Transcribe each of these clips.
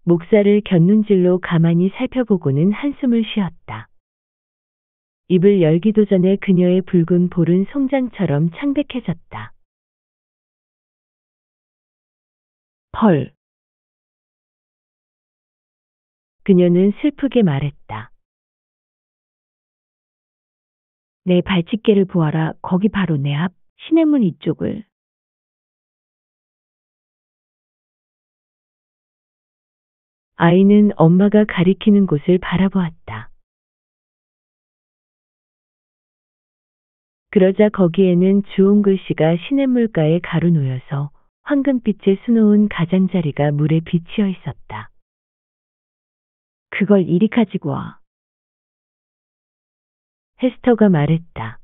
목살을 곁눈질로 가만히 살펴보고는 한숨을 쉬었다. 입을 열기도 전에 그녀의 붉은 볼은 송장처럼 창백해졌다. 펄. 그녀는 슬프게 말했다. 내 발집게를 보아라. 거기 바로 내 앞, 시냇문 이쪽을. 아이는 엄마가 가리키는 곳을 바라보았다. 그러자 거기에는 주홍 글씨가 시냇물가에 가루 놓여서 황금빛의 수놓은 가장자리가 물에 비치어 있었다. 그걸 이리 가지고 와. 헤스터가 말했다.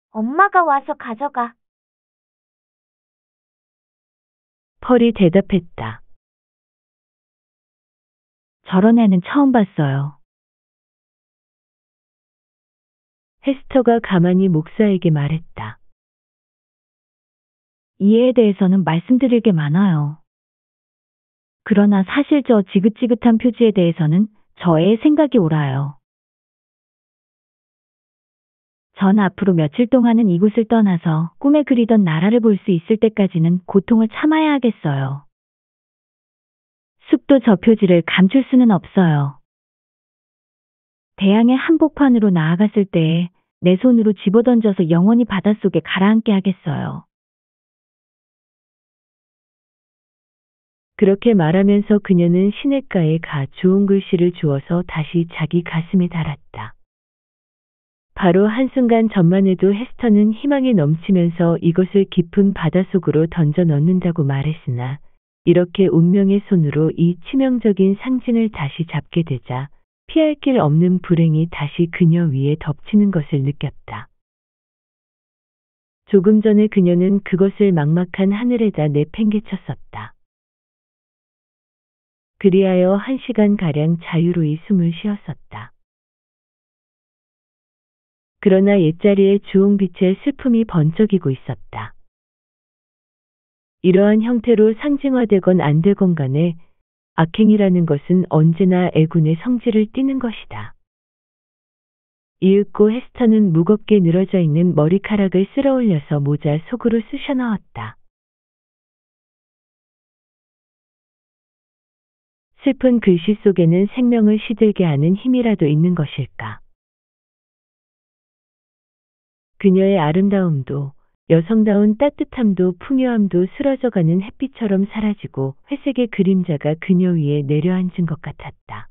엄마가 와서 가져가. 펄이 대답했다. 저런 애는 처음 봤어요. 헤스터가 가만히 목사에게 말했다. 이 애에 대해서는 말씀드릴 게 많아요. 그러나 사실 저 지긋지긋한 표지에 대해서는 저 애의 생각이 옳아요. 전 앞으로 며칠 동안은 이곳을 떠나서 꿈에 그리던 나라를 볼 수 있을 때까지는 고통을 참아야 하겠어요. 숲도 저 표지를 감출 수는 없어요. 대양의 한복판으로 나아갔을 때에 내 손으로 집어던져서 영원히 바닷속에 가라앉게 하겠어요. 그렇게 말하면서 그녀는 시냇가에 가 주홍 글씨를 주워서 다시 자기 가슴에 달았다. 바로 한순간 전만 해도 헤스터는 희망이 넘치면서 이것을 깊은 바닷속으로 던져 넣는다고 말했으나 이렇게 운명의 손으로 이 치명적인 상징을 다시 잡게 되자 피할 길 없는 불행이 다시 그녀 위에 덮치는 것을 느꼈다. 조금 전에 그녀는 그것을 막막한 하늘에다 내팽개쳤었다. 그리하여 1시간가량 자유로이 숨을 쉬었었다. 그러나 옛자리에 주홍빛의 슬픔이 번쩍이고 있었다. 이러한 형태로 상징화되건 안 되건 간에 악행이라는 것은 언제나 애군의 성질을 띠는 것이다. 이윽고 헤스터는 무겁게 늘어져 있는 머리카락을 쓸어올려서 모자 속으로 쑤셔 넣었다. 슬픈 글씨 속에는 생명을 시들게 하는 힘이라도 있는 것일까? 그녀의 아름다움도 여성다운 따뜻함도 풍요함도 쓰러져가는 햇빛처럼 사라지고 회색의 그림자가 그녀 위에 내려앉은 것 같았다.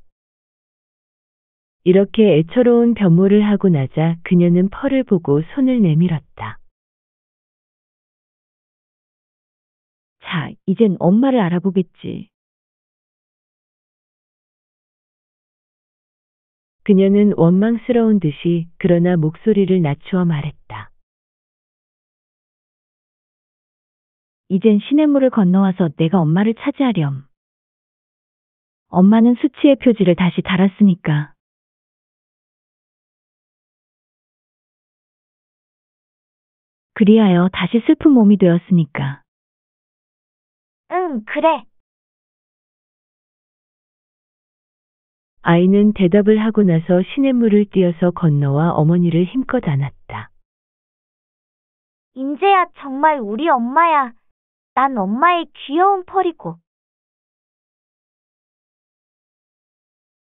이렇게 애처로운 변모를 하고 나자 그녀는 펄을 보고 손을 내밀었다. 자, 이젠 엄마를 알아보겠지. 그녀는 원망스러운 듯이 그러나 목소리를 낮추어 말했다. 이젠 시냇물을 건너와서 내가 엄마를 차지하렴. 엄마는 수치의 표지를 다시 달았으니까. 그리하여 다시 슬픈 몸이 되었으니까. 응, 그래. 아이는 대답을 하고 나서 시냇물을 뛰어서 건너와 어머니를 힘껏 안았다. 인재야, 정말 우리 엄마야. 난 엄마의 귀여운 펄이고.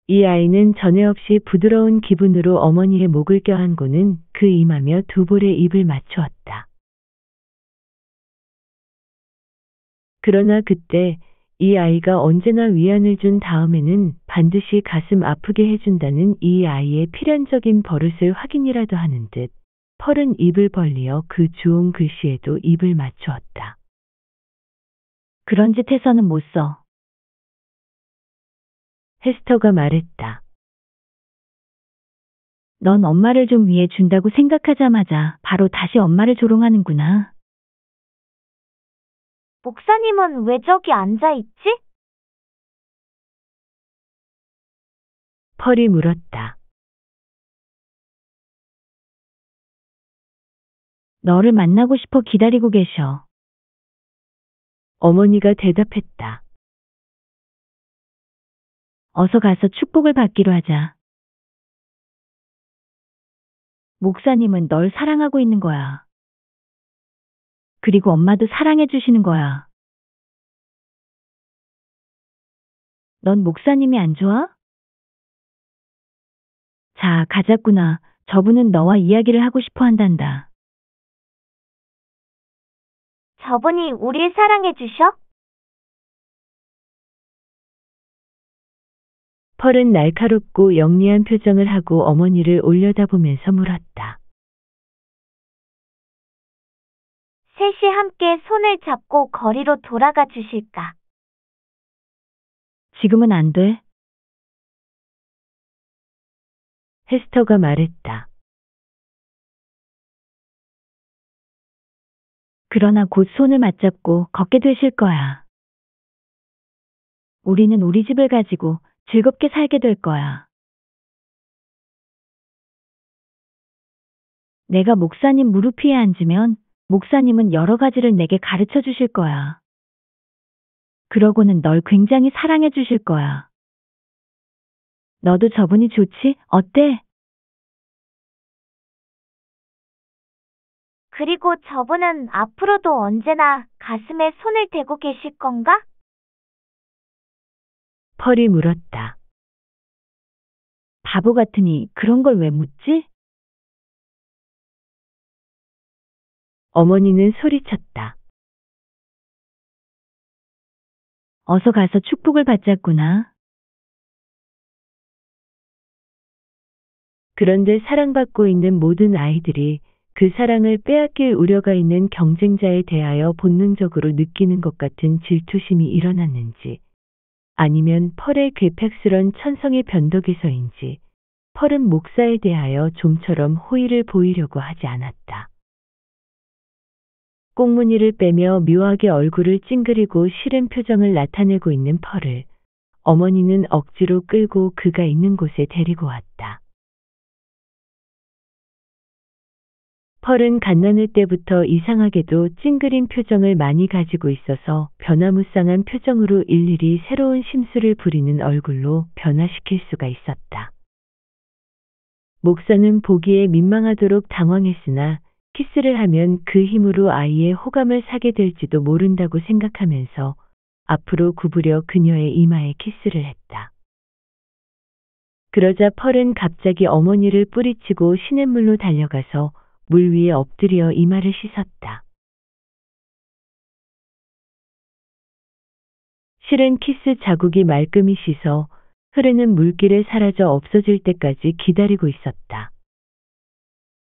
이 아이는 전에 없이 부드러운 기분으로 어머니의 목을 껴안고는 그 임하며 두 볼의 입을 맞추었다. 그러나 그때 이 아이가 언제나 위안을 준 다음에는 반드시 가슴 아프게 해준다는 이 아이의 필연적인 버릇을 확인이라도 하는 듯 펄은 입을 벌리어 그 주홍 글씨에도 입을 맞추었다. 그런 짓 해서는 못 써. 헤스터가 말했다. 넌 엄마를 좀 위해 준다고 생각하자마자 바로 다시 엄마를 조롱하는구나. 목사님은 왜 저기 앉아있지? 펄이 물었다. 너를 만나고 싶어 기다리고 계셔. 어머니가 대답했다. 어서 가서 축복을 받기로 하자. 목사님은 널 사랑하고 있는 거야. 그리고 엄마도 사랑해 주시는 거야. 넌 목사님이 안 좋아? 자, 가자꾸나. 저분은 너와 이야기를 하고 싶어 한단다. 저분이 우릴 사랑해 주셔? 펄은 날카롭고 영리한 표정을 하고 어머니를 올려다보면서 물었다. 셋이 함께 손을 잡고 거리로 돌아가 주실까? 지금은 안 돼. 헤스터가 말했다. 그러나 곧 손을 맞잡고 걷게 되실 거야. 우리는 우리 집을 가지고 즐겁게 살게 될 거야. 내가 목사님 무릎 위에 앉으면 목사님은 여러 가지를 내게 가르쳐 주실 거야. 그러고는 널 굉장히 사랑해 주실 거야. 너도 저분이 좋지? 어때? 그리고 저분은 앞으로도 언제나 가슴에 손을 대고 계실 건가? 펄이 물었다. 바보 같으니 그런 걸 왜 묻지? 어머니는 소리쳤다. 어서 가서 축복을 받자꾸나. 그런데 사랑받고 있는 모든 아이들이 그 사랑을 빼앗길 우려가 있는 경쟁자에 대하여 본능적으로 느끼는 것 같은 질투심이 일어났는지, 아니면 펄의 괴팍스런 천성의 변덕에서인지 펄은 목사에 대하여 좀처럼 호의를 보이려고 하지 않았다. 꽁무니를 빼며 묘하게 얼굴을 찡그리고 싫은 표정을 나타내고 있는 펄을 어머니는 억지로 끌고 그가 있는 곳에 데리고 왔다. 펄은 갓나늘 때부터 이상하게도 찡그린 표정을 많이 가지고 있어서 변화무쌍한 표정으로 일일이 새로운 심술을 부리는 얼굴로 변화시킬 수가 있었다. 목사는 보기에 민망하도록 당황했으나 키스를 하면 그 힘으로 아이의 호감을 사게 될지도 모른다고 생각하면서 앞으로 구부려 그녀의 이마에 키스를 했다. 그러자 펄은 갑자기 어머니를 뿌리치고 시냇물로 달려가서 물 위에 엎드려 이마를 씻었다. 실은 키스 자국이 말끔히 씻어 흐르는 물길에 사라져 없어질 때까지 기다리고 있었다.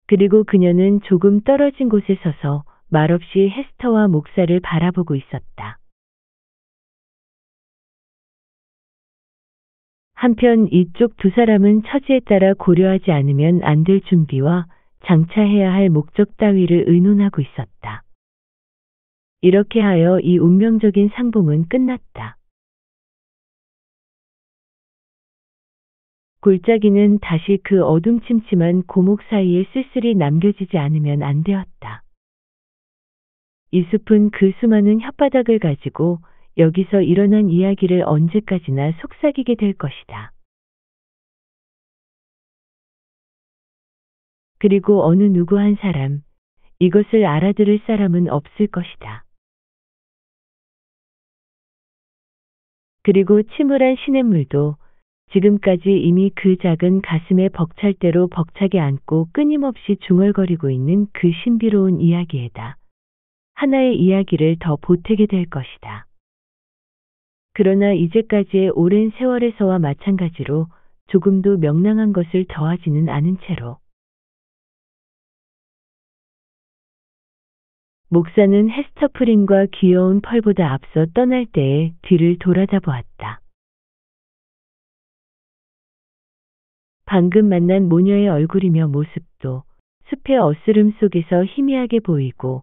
그리고 그녀는 조금 떨어진 곳에 서서 말없이 헤스터와 목사를 바라보고 있었다. 한편 이쪽 두 사람은 처지에 따라 고려하지 않으면 안 될 준비와 장차해야 할 목적 따위를 의논하고 있었다. 이렇게 하여 이 운명적인 상봉은 끝났다. 골짜기는 다시 그 어둠침침한 고목 사이에 쓸쓸히 남겨지지 않으면 안 되었다. 이 숲은 그 수많은 혓바닥을 가지고 여기서 일어난 이야기를 언제까지나 속삭이게 될 것이다. 그리고 어느 누구 한 사람, 이것을 알아들을 사람은 없을 것이다. 그리고 침울한 시냇물도 지금까지 이미 그 작은 가슴에 벅찰대로 벅차게 안고 끊임없이 중얼거리고 있는 그 신비로운 이야기에다 하나의 이야기를 더 보태게 될 것이다. 그러나 이제까지의 오랜 세월에서와 마찬가지로 조금도 명랑한 것을 더하지는 않은 채로 목사는 헤스터 프린과 귀여운 펄보다 앞서 떠날 때에 뒤를 돌아다 보았다. 방금 만난 모녀의 얼굴이며 모습도 숲의 어스름 속에서 희미하게 보이고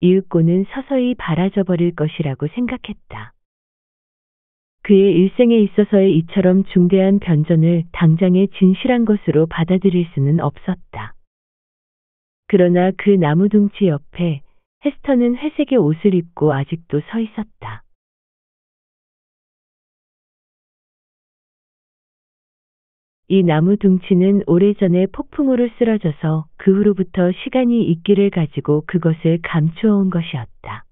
이윽고는 서서히 바라져 버릴 것이라고 생각했다. 그의 일생에 있어서의 이처럼 중대한 변전을 당장의 진실한 것으로 받아들일 수는 없었다. 그러나 그 나무둥치 옆에 헤스터는 회색의 옷을 입고 아직도 서 있었다. 이 나무 둥치는 오래전에 폭풍우로 쓰러져서 그 후로부터 시간이 있기를 가지고 그것을 감추어 온 것이었다.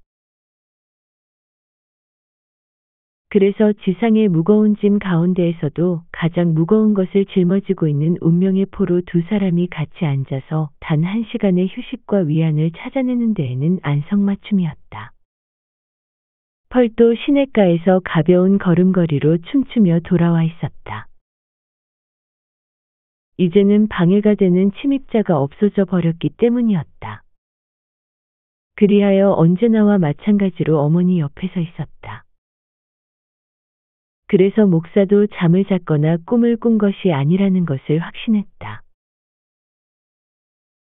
그래서 지상의 무거운 짐 가운데에서도 가장 무거운 것을 짊어지고 있는 운명의 포로 두 사람이 같이 앉아서 단 1시간의 휴식과 위안을 찾아내는 데에는 안성맞춤이었다. 펄도 시냇가에서 가벼운 걸음걸이로 춤추며 돌아와 있었다. 이제는 방해가 되는 침입자가 없어져 버렸기 때문이었다. 그리하여 언제나와 마찬가지로 어머니 옆에 서 있었다. 그래서 목사도 잠을 잤거나 꿈을 꾼 것이 아니라는 것을 확신했다.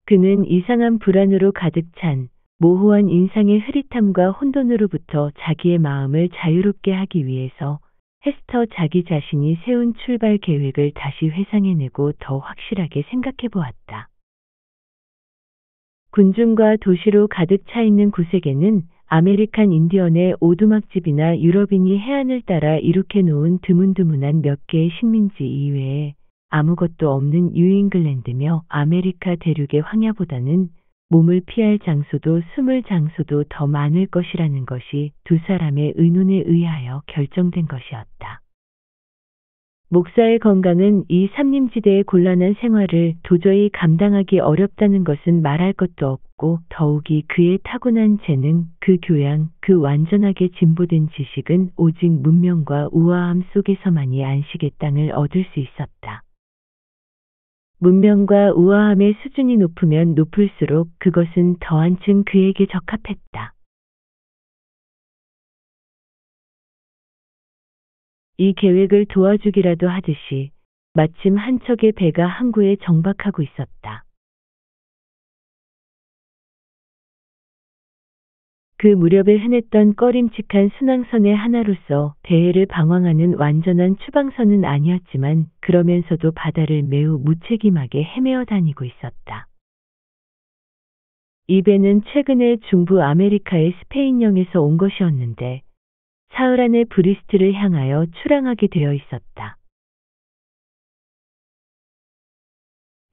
그는 이상한 불안으로 가득 찬 모호한 인상의 흐릿함과 혼돈으로부터 자기의 마음을 자유롭게 하기 위해서 헤스터 자기 자신이 세운 출발 계획을 다시 회상해내고 더 확실하게 생각해 보았다. 군중과 도시로 가득 차 있는 구색에는 아메리칸 인디언의 오두막집이나 유럽인이 해안을 따라 이룩해 놓은 드문드문한 몇 개의 식민지 이외에 아무것도 없는 뉴잉글랜드며 아메리카 대륙의 황야보다는 몸을 피할 장소도 숨을 장소도 더 많을 것이라는 것이 두 사람의 의논에 의하여 결정된 것이었다. 목사의 건강은 이 삼림지대의 곤란한 생활을 도저히 감당하기 어렵다는 것은 말할 것도 없고 더욱이 그의 타고난 재능, 그 교양, 그 완전하게 진보된 지식은 오직 문명과 우아함 속에서만이 안식의 땅을 얻을 수 있었다. 문명과 우아함의 수준이 높으면 높을수록 그것은 더 한층 그에게 적합했다. 이 계획을 도와주기라도 하듯이 마침 한 척의 배가 항구에 정박하고 있었다. 그 무렵에 흔했던 꺼림칙한 순항선의 하나로서 배해를 방황하는 완전한 추방선은 아니었지만 그러면서도 바다를 매우 무책임하게 헤매어 다니고 있었다. 이 배는 최근에 중부 아메리카의 스페인령에서 온 것이었는데 사흘 안에 브리스트를 향하여 출항하게 되어 있었다.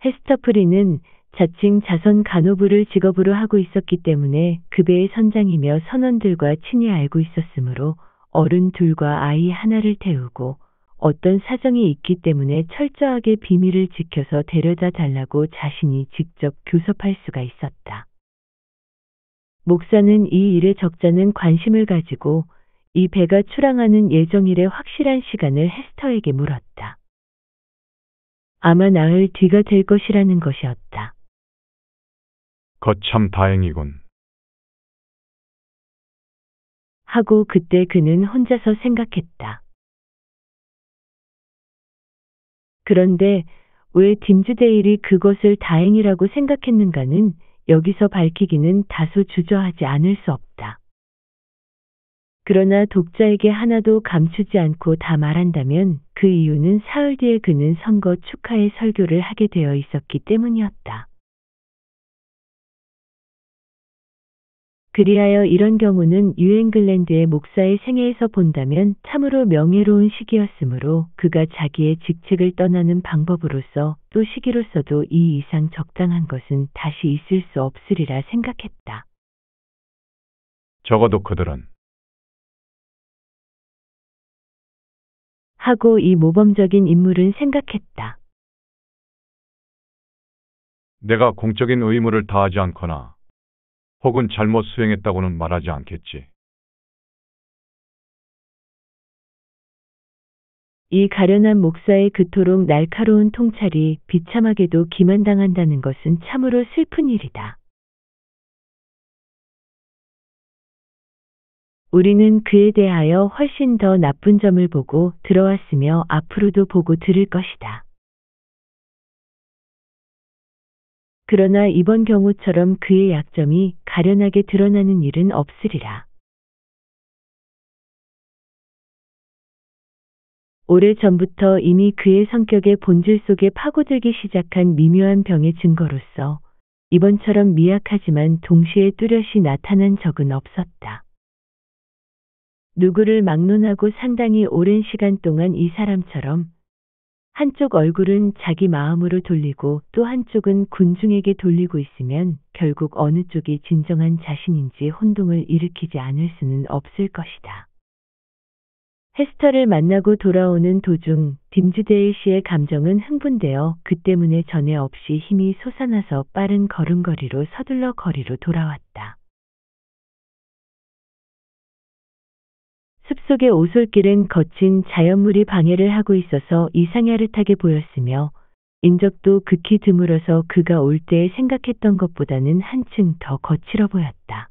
헤스터프리는 자칭 자선 간호부를 직업으로 하고 있었기 때문에 그 배의 선장이며 선원들과 친히 알고 있었으므로 어른 둘과 아이 하나를 태우고 어떤 사정이 있기 때문에 철저하게 비밀을 지켜서 데려다 달라고 자신이 직접 교섭할 수가 있었다. 목사는 이 일에 적잖은 관심을 가지고 이 배가 출항하는 예정일의 확실한 시간을 헤스터에게 물었다. 아마 나흘 뒤가 될 것이라는 것이었다. 거참 다행이군. 하고 그때 그는 혼자서 생각했다. 그런데 왜 딤즈데일이 그것을 다행이라고 생각했는가는 여기서 밝히기는 다소 주저하지 않을 수 없다. 그러나 독자에게 하나도 감추지 않고 다 말한다면 그 이유는 사흘 뒤에 그는 선거 축하의 설교를 하게 되어 있었기 때문이었다. 그리하여 이런 경우는 뉴잉글랜드의 목사의 생애에서 본다면 참으로 명예로운 시기였으므로 그가 자기의 직책을 떠나는 방법으로서 또 시기로서도 이 이상 적당한 것은 다시 있을 수 없으리라 생각했다. 적어도 그들은 하고 이 모범적인 인물은 생각했다. 내가 공적인 의무를 다하지 않거나 혹은 잘못 수행했다고는 말하지 않겠지. 이 가련한 목사의 그토록 날카로운 통찰이 비참하게도 기만당한다는 것은 참으로 슬픈 일이다. 우리는 그에 대하여 훨씬 더 나쁜 점을 보고 들어왔으며 앞으로도 보고 들을 것이다. 그러나 이번 경우처럼 그의 약점이 가련하게 드러나는 일은 없으리라. 오래전부터 이미 그의 성격의 본질 속에 파고들기 시작한 미묘한 병의 증거로서 이번처럼 미약하지만 동시에 뚜렷이 나타난 적은 없었다. 누구를 막론하고 상당히 오랜 시간 동안 이 사람처럼 한쪽 얼굴은 자기 마음으로 돌리고 또 한쪽은 군중에게 돌리고 있으면 결국 어느 쪽이 진정한 자신인지 혼동을 일으키지 않을 수는 없을 것이다. 헤스터를 만나고 돌아오는 도중 딤즈데일 씨의 감정은 흥분되어 그 때문에 전에 없이 힘이 솟아나서 빠른 걸음걸이로 서둘러 거리로 돌아왔다. 숲속의 오솔길은 거친 자연물이 방해를 하고 있어서 이상야릇하게 보였으며 인적도 극히 드물어서 그가 올 때에 생각했던 것보다는 한층 더 거칠어 보였다.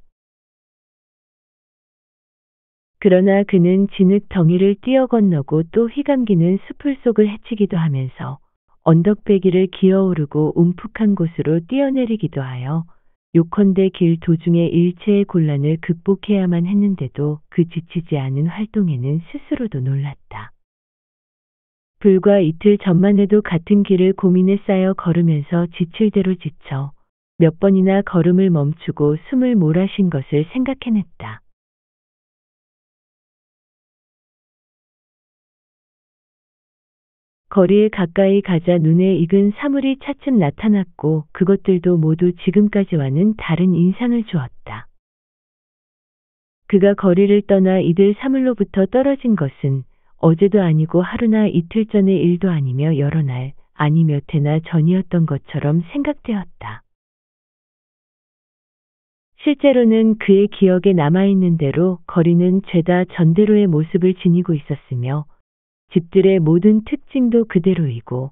그러나 그는 진흙 덩이를 뛰어 건너고 또 휘감기는 숲을 속을 헤치기도 하면서 언덕배기를 기어오르고 움푹한 곳으로 뛰어내리기도 하여 요컨대 길 도중에 일체의 곤란을 극복해야만 했는데도 그 지치지 않은 활동에는 스스로도 놀랐다. 불과 이틀 전만 해도 같은 길을 고민에 쌓여 걸으면서 지칠 대로 지쳐 몇 번이나 걸음을 멈추고 숨을 몰아쉰 것을 생각해냈다. 거리에 가까이 가자 눈에 익은 사물이 차츰 나타났고 그것들도 모두 지금까지와는 다른 인상을 주었다. 그가 거리를 떠나 이들 사물로부터 떨어진 것은 어제도 아니고 하루나 이틀 전의 일도 아니며 여러 날, 아니 몇 해나 전이었던 것처럼 생각되었다. 실제로는 그의 기억에 남아있는 대로 거리는 죄다 전대로의 모습을 지니고 있었으며 집들의 모든 특징도 그대로이고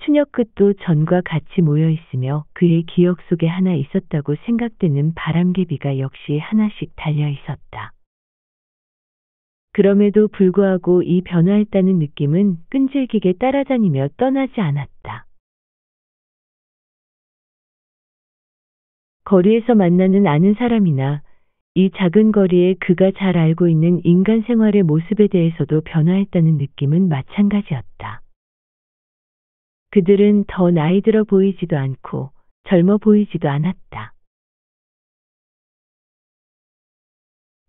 추녀 끝도 전과 같이 모여 있으며 그의 기억 속에 하나 있었다고 생각되는 바람개비가 역시 하나씩 달려 있었다. 그럼에도 불구하고 이 변화했다는 느낌은 끈질기게 따라다니며 떠나지 않았다. 거리에서 만나는 아는 사람이나 이 작은 거리에 그가 잘 알고 있는 인간 생활의 모습에 대해서도 변화했다는 느낌은 마찬가지였다. 그들은 더 나이 들어 보이지도 않고 젊어 보이지도 않았다.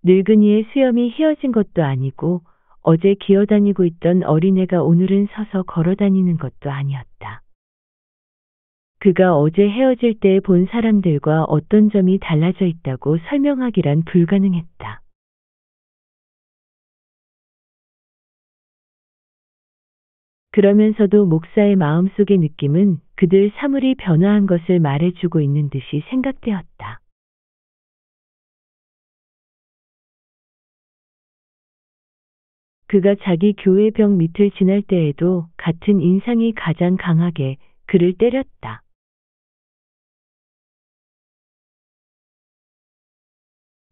늙은이의 수염이 휘어진 것도 아니고 어제 기어다니고 있던 어린애가 오늘은 서서 걸어다니는 것도 아니었다. 그가 어제 헤어질 때 본 사람들과 어떤 점이 달라져 있다고 설명하기란 불가능했다. 그러면서도 목사의 마음속의 느낌은 그들 사물이 변화한 것을 말해주고 있는 듯이 생각되었다. 그가 자기 교회 벽 밑을 지날 때에도 같은 인상이 가장 강하게 그를 때렸다.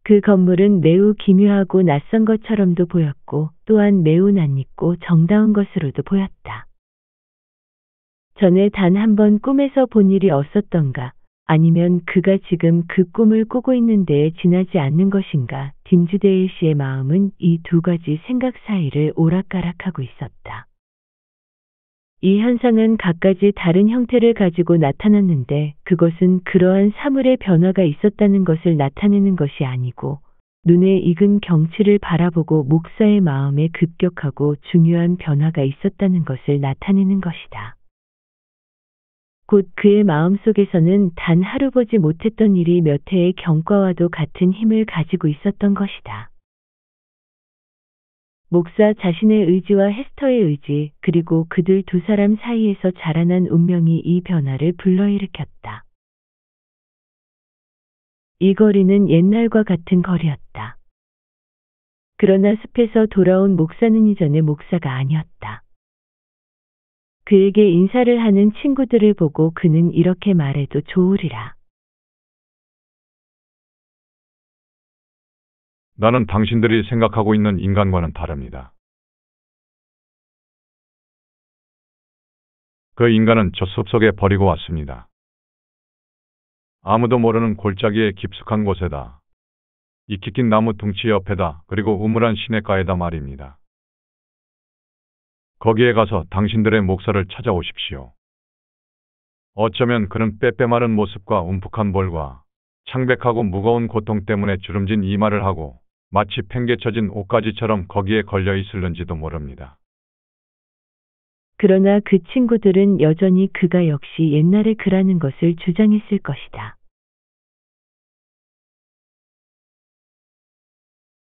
그 건물은 매우 기묘하고 낯선 것처럼도 보였고 또한 매우 낯익고 정다운 것으로도 보였다. 전에 단 한 번 꿈에서 본 일이 없었던가 아니면 그가 지금 그 꿈을 꾸고 있는 데에 지나지 않는 것인가 딤즈데일 씨의 마음은 이 두 가지 생각 사이를 오락가락하고 있었다. 이 현상은 각가지 다른 형태를 가지고 나타났는데 그것은 그러한 사물의 변화가 있었다는 것을 나타내는 것이 아니고 눈에 익은 경치를 바라보고 목사의 마음에 급격하고 중요한 변화가 있었다는 것을 나타내는 것이다. 곧 그의 마음속에서는 단 하루 보지 못했던 일이 몇 해의 경과와도 같은 힘을 가지고 있었던 것이다. 목사 자신의 의지와 헤스터의 의지, 그리고 그들 두 사람 사이에서 자라난 운명이 이 변화를 불러일으켰다. 이 거리는 옛날과 같은 거리였다. 그러나 숲에서 돌아온 목사는 이전의 목사가 아니었다. 그에게 인사를 하는 친구들을 보고 그는 이렇게 말해도 좋으리라. 나는 당신들이 생각하고 있는 인간과는 다릅니다. 그 인간은 저 숲속에 버리고 왔습니다. 아무도 모르는 골짜기의 깊숙한 곳에다. 이 깊긴 나무 둥치 옆에다. 그리고 우물한 시냇가에다 말입니다. 거기에 가서 당신들의 목사를 찾아오십시오. 어쩌면 그는 빼빼 마른 모습과 움푹한 볼과 창백하고 무거운 고통 때문에 주름진 이마를 하고 마치 팽개쳐진 옷가지처럼 거기에 걸려 있을는지도 모릅니다. 그러나 그 친구들은 여전히 그가 역시 옛날의 그라는 것을 주장했을 것이다.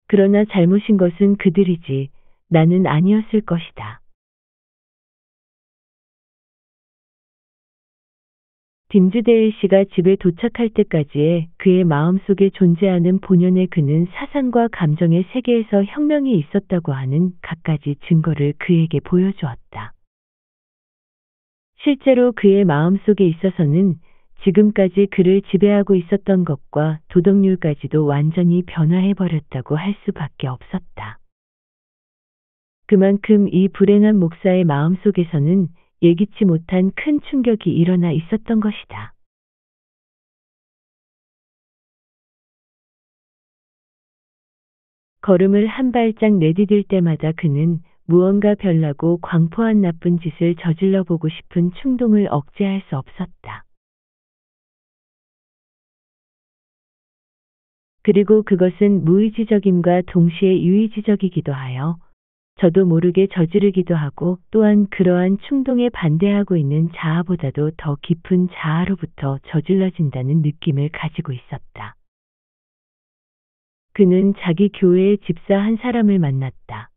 그러나 잘못인 것은 그들이지 나는 아니었을 것이다. 딤즈데일 씨가 집에 도착할 때까지의 그의 마음속에 존재하는 본연의 그는 사상과 감정의 세계에서 혁명이 있었다고 하는 갖가지 증거를 그에게 보여주었다. 실제로 그의 마음속에 있어서는 지금까지 그를 지배하고 있었던 것과 도덕률까지도 완전히 변화해버렸다고 할 수밖에 없었다. 그만큼 이 불행한 목사의 마음속에서는 예기치 못한 큰 충격이 일어나 있었던 것이다. 걸음을 한 발짝 내디딜 때마다 그는 무언가 별나고 광포한 나쁜 짓을 저질러 보고 싶은 충동을 억제할 수 없었다. 그리고 그것은 무의지적임과 동시에 유의지적이기도 하여 저도 모르게 저지르기도 하고 또한 그러한 충동에 반대하고 있는 자아보다도 더 깊은 자아로부터 저질러진다는 느낌을 가지고 있었다. 그는 자기 교회의 집사 한 사람을 만났다.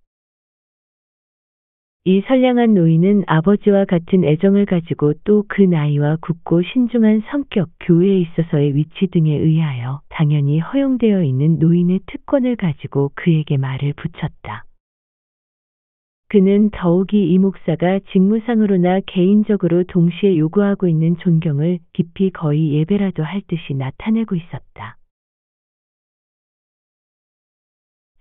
이 선량한 노인은 아버지와 같은 애정을 가지고 또 그 나이와 굳고 신중한 성격, 교회에 있어서의 위치 등에 의하여 당연히 허용되어 있는 노인의 특권을 가지고 그에게 말을 붙였다. 그는 더욱이 이 목사가 직무상으로나 개인적으로 동시에 요구하고 있는 존경을 깊이 거의 예배라도 할 듯이 나타내고 있었다.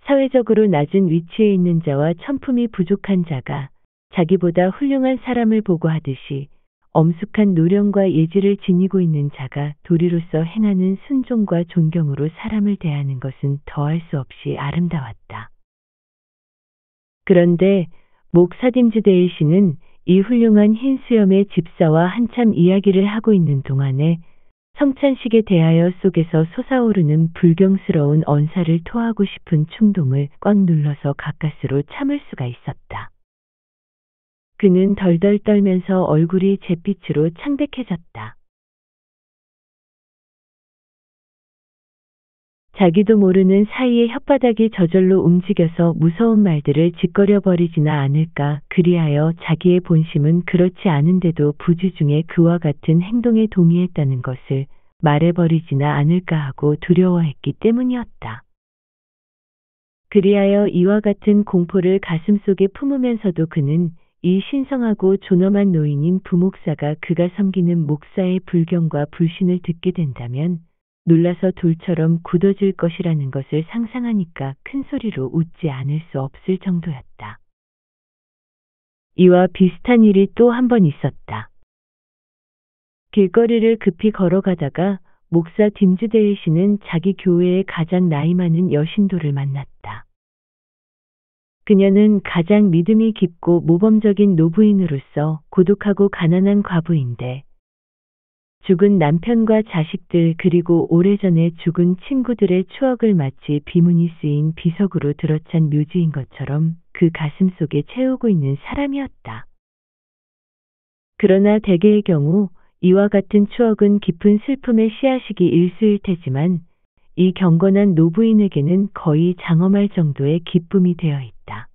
사회적으로 낮은 위치에 있는 자와 천품이 부족한 자가 자기보다 훌륭한 사람을 보고하듯이 엄숙한 노령과 예지를 지니고 있는 자가 도리로서 행하는 순종과 존경으로 사람을 대하는 것은 더할 수 없이 아름다웠다. 그런데 목사 딤즈데일 씨는 이 훌륭한 흰 수염의 집사와 한참 이야기를 하고 있는 동안에 성찬식에 대하여 속에서 솟아오르는 불경스러운 언사를 토하고 싶은 충동을 꽉 눌러서 가까스로 참을 수가 있었다. 그는 덜덜 떨면서 얼굴이 잿빛으로 창백해졌다. 자기도 모르는 사이에 혓바닥이 저절로 움직여서 무서운 말들을 짓거려 버리지나 않을까. 그리하여 자기의 본심은 그렇지 않은데도 부지중에 그와 같은 행동에 동의했다는 것을 말해버리지나 않을까 하고 두려워했기 때문이었다. 그리하여 이와 같은 공포를 가슴속에 품으면서도 그는 이 신성하고 존엄한 노인인 부목사가 그가 섬기는 목사의 불경과 불신을 듣게 된다면 놀라서 돌처럼 굳어질 것이라는 것을 상상하니까 큰 소리로 웃지 않을 수 없을 정도였다. 이와 비슷한 일이 또 한 번 있었다. 길거리를 급히 걸어가다가 목사 딤즈데일 씨는 자기 교회의 가장 나이 많은 여신도를 만났다. 그녀는 가장 믿음이 깊고 모범적인 노부인으로서 고독하고 가난한 과부인데 죽은 남편과 자식들 그리고 오래전에 죽은 친구들의 추억을 마치 비문이 쓰인 비석으로 들어찬 묘지인 것처럼 그 가슴 속에 채우고 있는 사람이었다. 그러나 대개의 경우 이와 같은 추억은 깊은 슬픔의 씨앗이기 일쑤일 테지만 이 경건한 노부인에게는 거의 장엄할 정도의 기쁨이 되어 있다.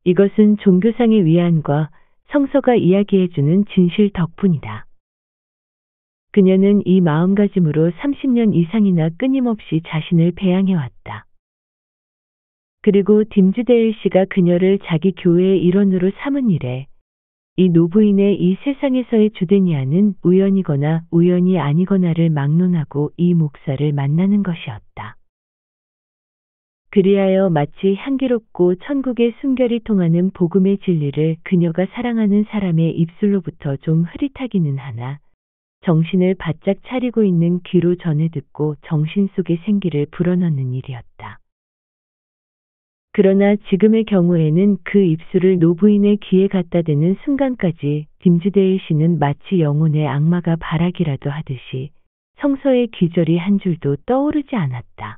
이것은 종교상의 위안과 성서가 이야기해주는 진실 덕분이다. 그녀는 이 마음가짐으로 30년 이상이나 끊임없이 자신을 배양해왔다. 그리고 딤즈데일 씨가 그녀를 자기 교회의 일원으로 삼은 이래 이 노부인의 이 세상에서의 주되니아는 우연이거나 우연이 아니거나를 막론하고 이 목사를 만나는 것이었다. 그리하여 마치 향기롭고 천국의 숨결이 통하는 복음의 진리를 그녀가 사랑하는 사람의 입술로부터 좀 흐릿하기는 하나 정신을 바짝 차리고 있는 귀로 전해 듣고 정신 속의 생기를 불어넣는 일이었다. 그러나 지금의 경우에는 그 입술을 노부인의 귀에 갖다 대는 순간까지 딤즈데일 씨는 마치 영혼의 악마가 발악이라도 하듯이 성서의 귀절이 한 줄도 떠오르지 않았다.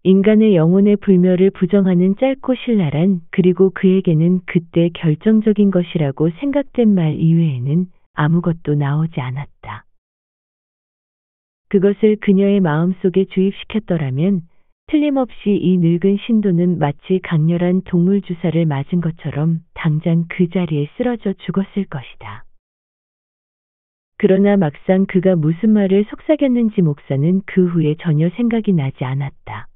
인간의 영혼의 불멸을 부정하는 짧고 신랄한, 그리고 그에게는 그때 결정적인 것이라고 생각된 말 이외에는 아무것도 나오지 않았다. 그것을 그녀의 마음속에 주입시켰더라면 틀림없이 이 늙은 신도는 마치 강렬한 동물 주사를 맞은 것처럼 당장 그 자리에 쓰러져 죽었을 것이다. 그러나 막상 그가 무슨 말을 속삭였는지 목사는 그 후에 전혀 생각이 나지 않았다.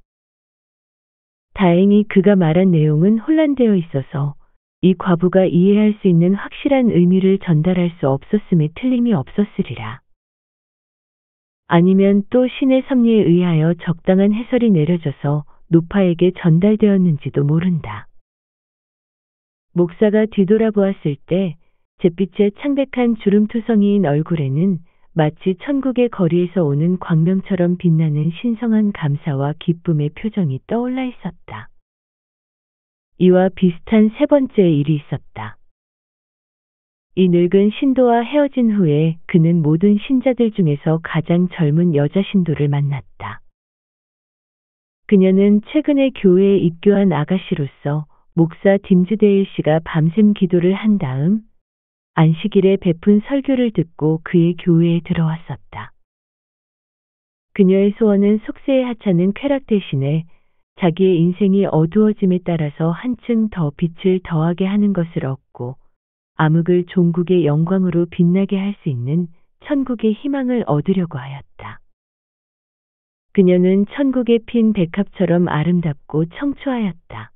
다행히 그가 말한 내용은 혼란되어 있어서 이 과부가 이해할 수 있는 확실한 의미를 전달할 수 없었음에 틀림이 없었으리라. 아니면 또 신의 섭리에 의하여 적당한 해설이 내려져서 노파에게 전달되었는지도 모른다. 목사가 뒤돌아보았을 때 잿빛의 창백한 주름투성이인 얼굴에는 마치 천국의 거리에서 오는 광명처럼 빛나는 신성한 감사와 기쁨의 표정이 떠올라 있었다. 이와 비슷한 세 번째 일이 있었다. 이 늙은 신도와 헤어진 후에 그는 모든 신자들 중에서 가장 젊은 여자 신도를 만났다. 그녀는 최근에 교회에 입교한 아가씨로서 목사 딤즈데일 씨가 밤샘 기도를 한 다음 안식일에 베푼 설교를 듣고 그의 교회에 들어왔었다. 그녀의 소원은 속세에 하찮은 쾌락 대신에 자기의 인생이 어두워짐에 따라서 한층 더 빛을 더하게 하는 것을 얻고 암흑을 종국의 영광으로 빛나게 할 수 있는 천국의 희망을 얻으려고 하였다. 그녀는 천국의 핀 백합처럼 아름답고 청초하였다.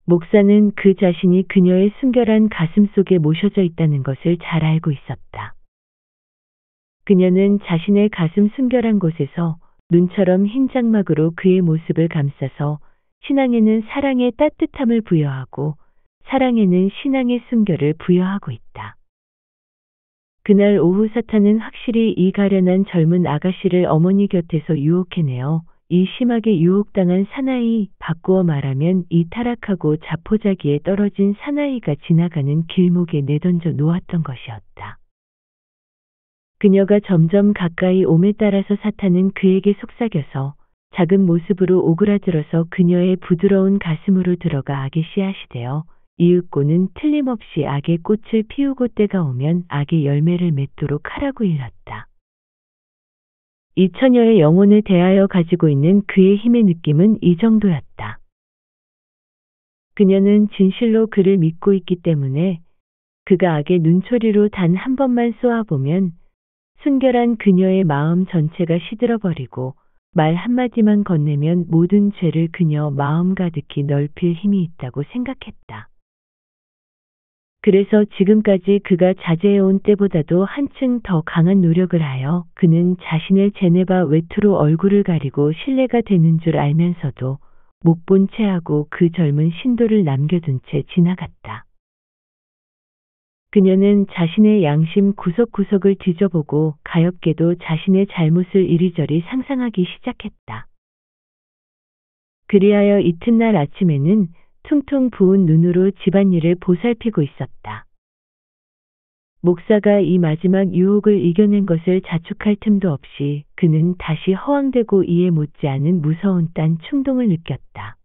목사는 그 자신이 그녀의 순결한 가슴 속에 모셔져 있다는 것을 잘 알고 있었다. 그녀는 자신의 가슴 순결한 곳에서 눈처럼 흰 장막으로 그의 모습을 감싸서 신앙에는 사랑의 따뜻함을 부여하고 사랑에는 신앙의 순결을 부여하고 있다. 그날 오후 사탄은 확실히 이 가련한 젊은 아가씨를 어머니 곁에서 유혹해내어 이 심하게 유혹당한 사나이, 바꾸어 말하면 이 타락하고 자포자기에 떨어진 사나이가 지나가는 길목에 내던져 놓았던 것이었다. 그녀가 점점 가까이 옴에 따라서 사탄은 그에게 속삭여서 작은 모습으로 오그라들어서 그녀의 부드러운 가슴으로 들어가 악의 씨앗이 되어 이윽고는 틀림없이 악의 꽃을 피우고 때가 오면 악의 열매를 맺도록 하라고 일렀다. 이 처녀의 영혼에 대하여 가지고 있는 그의 힘의 느낌은 이 정도였다. 그녀는 진실로 그를 믿고 있기 때문에 그가 악의 눈초리로 단 한 번만 쏘아보면 순결한 그녀의 마음 전체가 시들어버리고 말 한마디만 건네면 모든 죄를 그녀 마음 가득히 넓힐 힘이 있다고 생각했다. 그래서 지금까지 그가 자제해온 때보다도 한층 더 강한 노력을 하여 그는 자신의 제네바 외투로 얼굴을 가리고 실례가 되는 줄 알면서도 못 본 채하고 그 젊은 신도를 남겨둔 채 지나갔다. 그녀는 자신의 양심 구석구석을 뒤져보고 가엾게도 자신의 잘못을 이리저리 상상하기 시작했다. 그리하여 이튿날 아침에는 퉁퉁 부은 눈으로 집안일을 보살피고 있었다. 목사가 이 마지막 유혹을 이겨낸 것을 자축할 틈도 없이 그는 다시 허황되고 이해 못지않은 무서운 딴 충동을 느꼈다.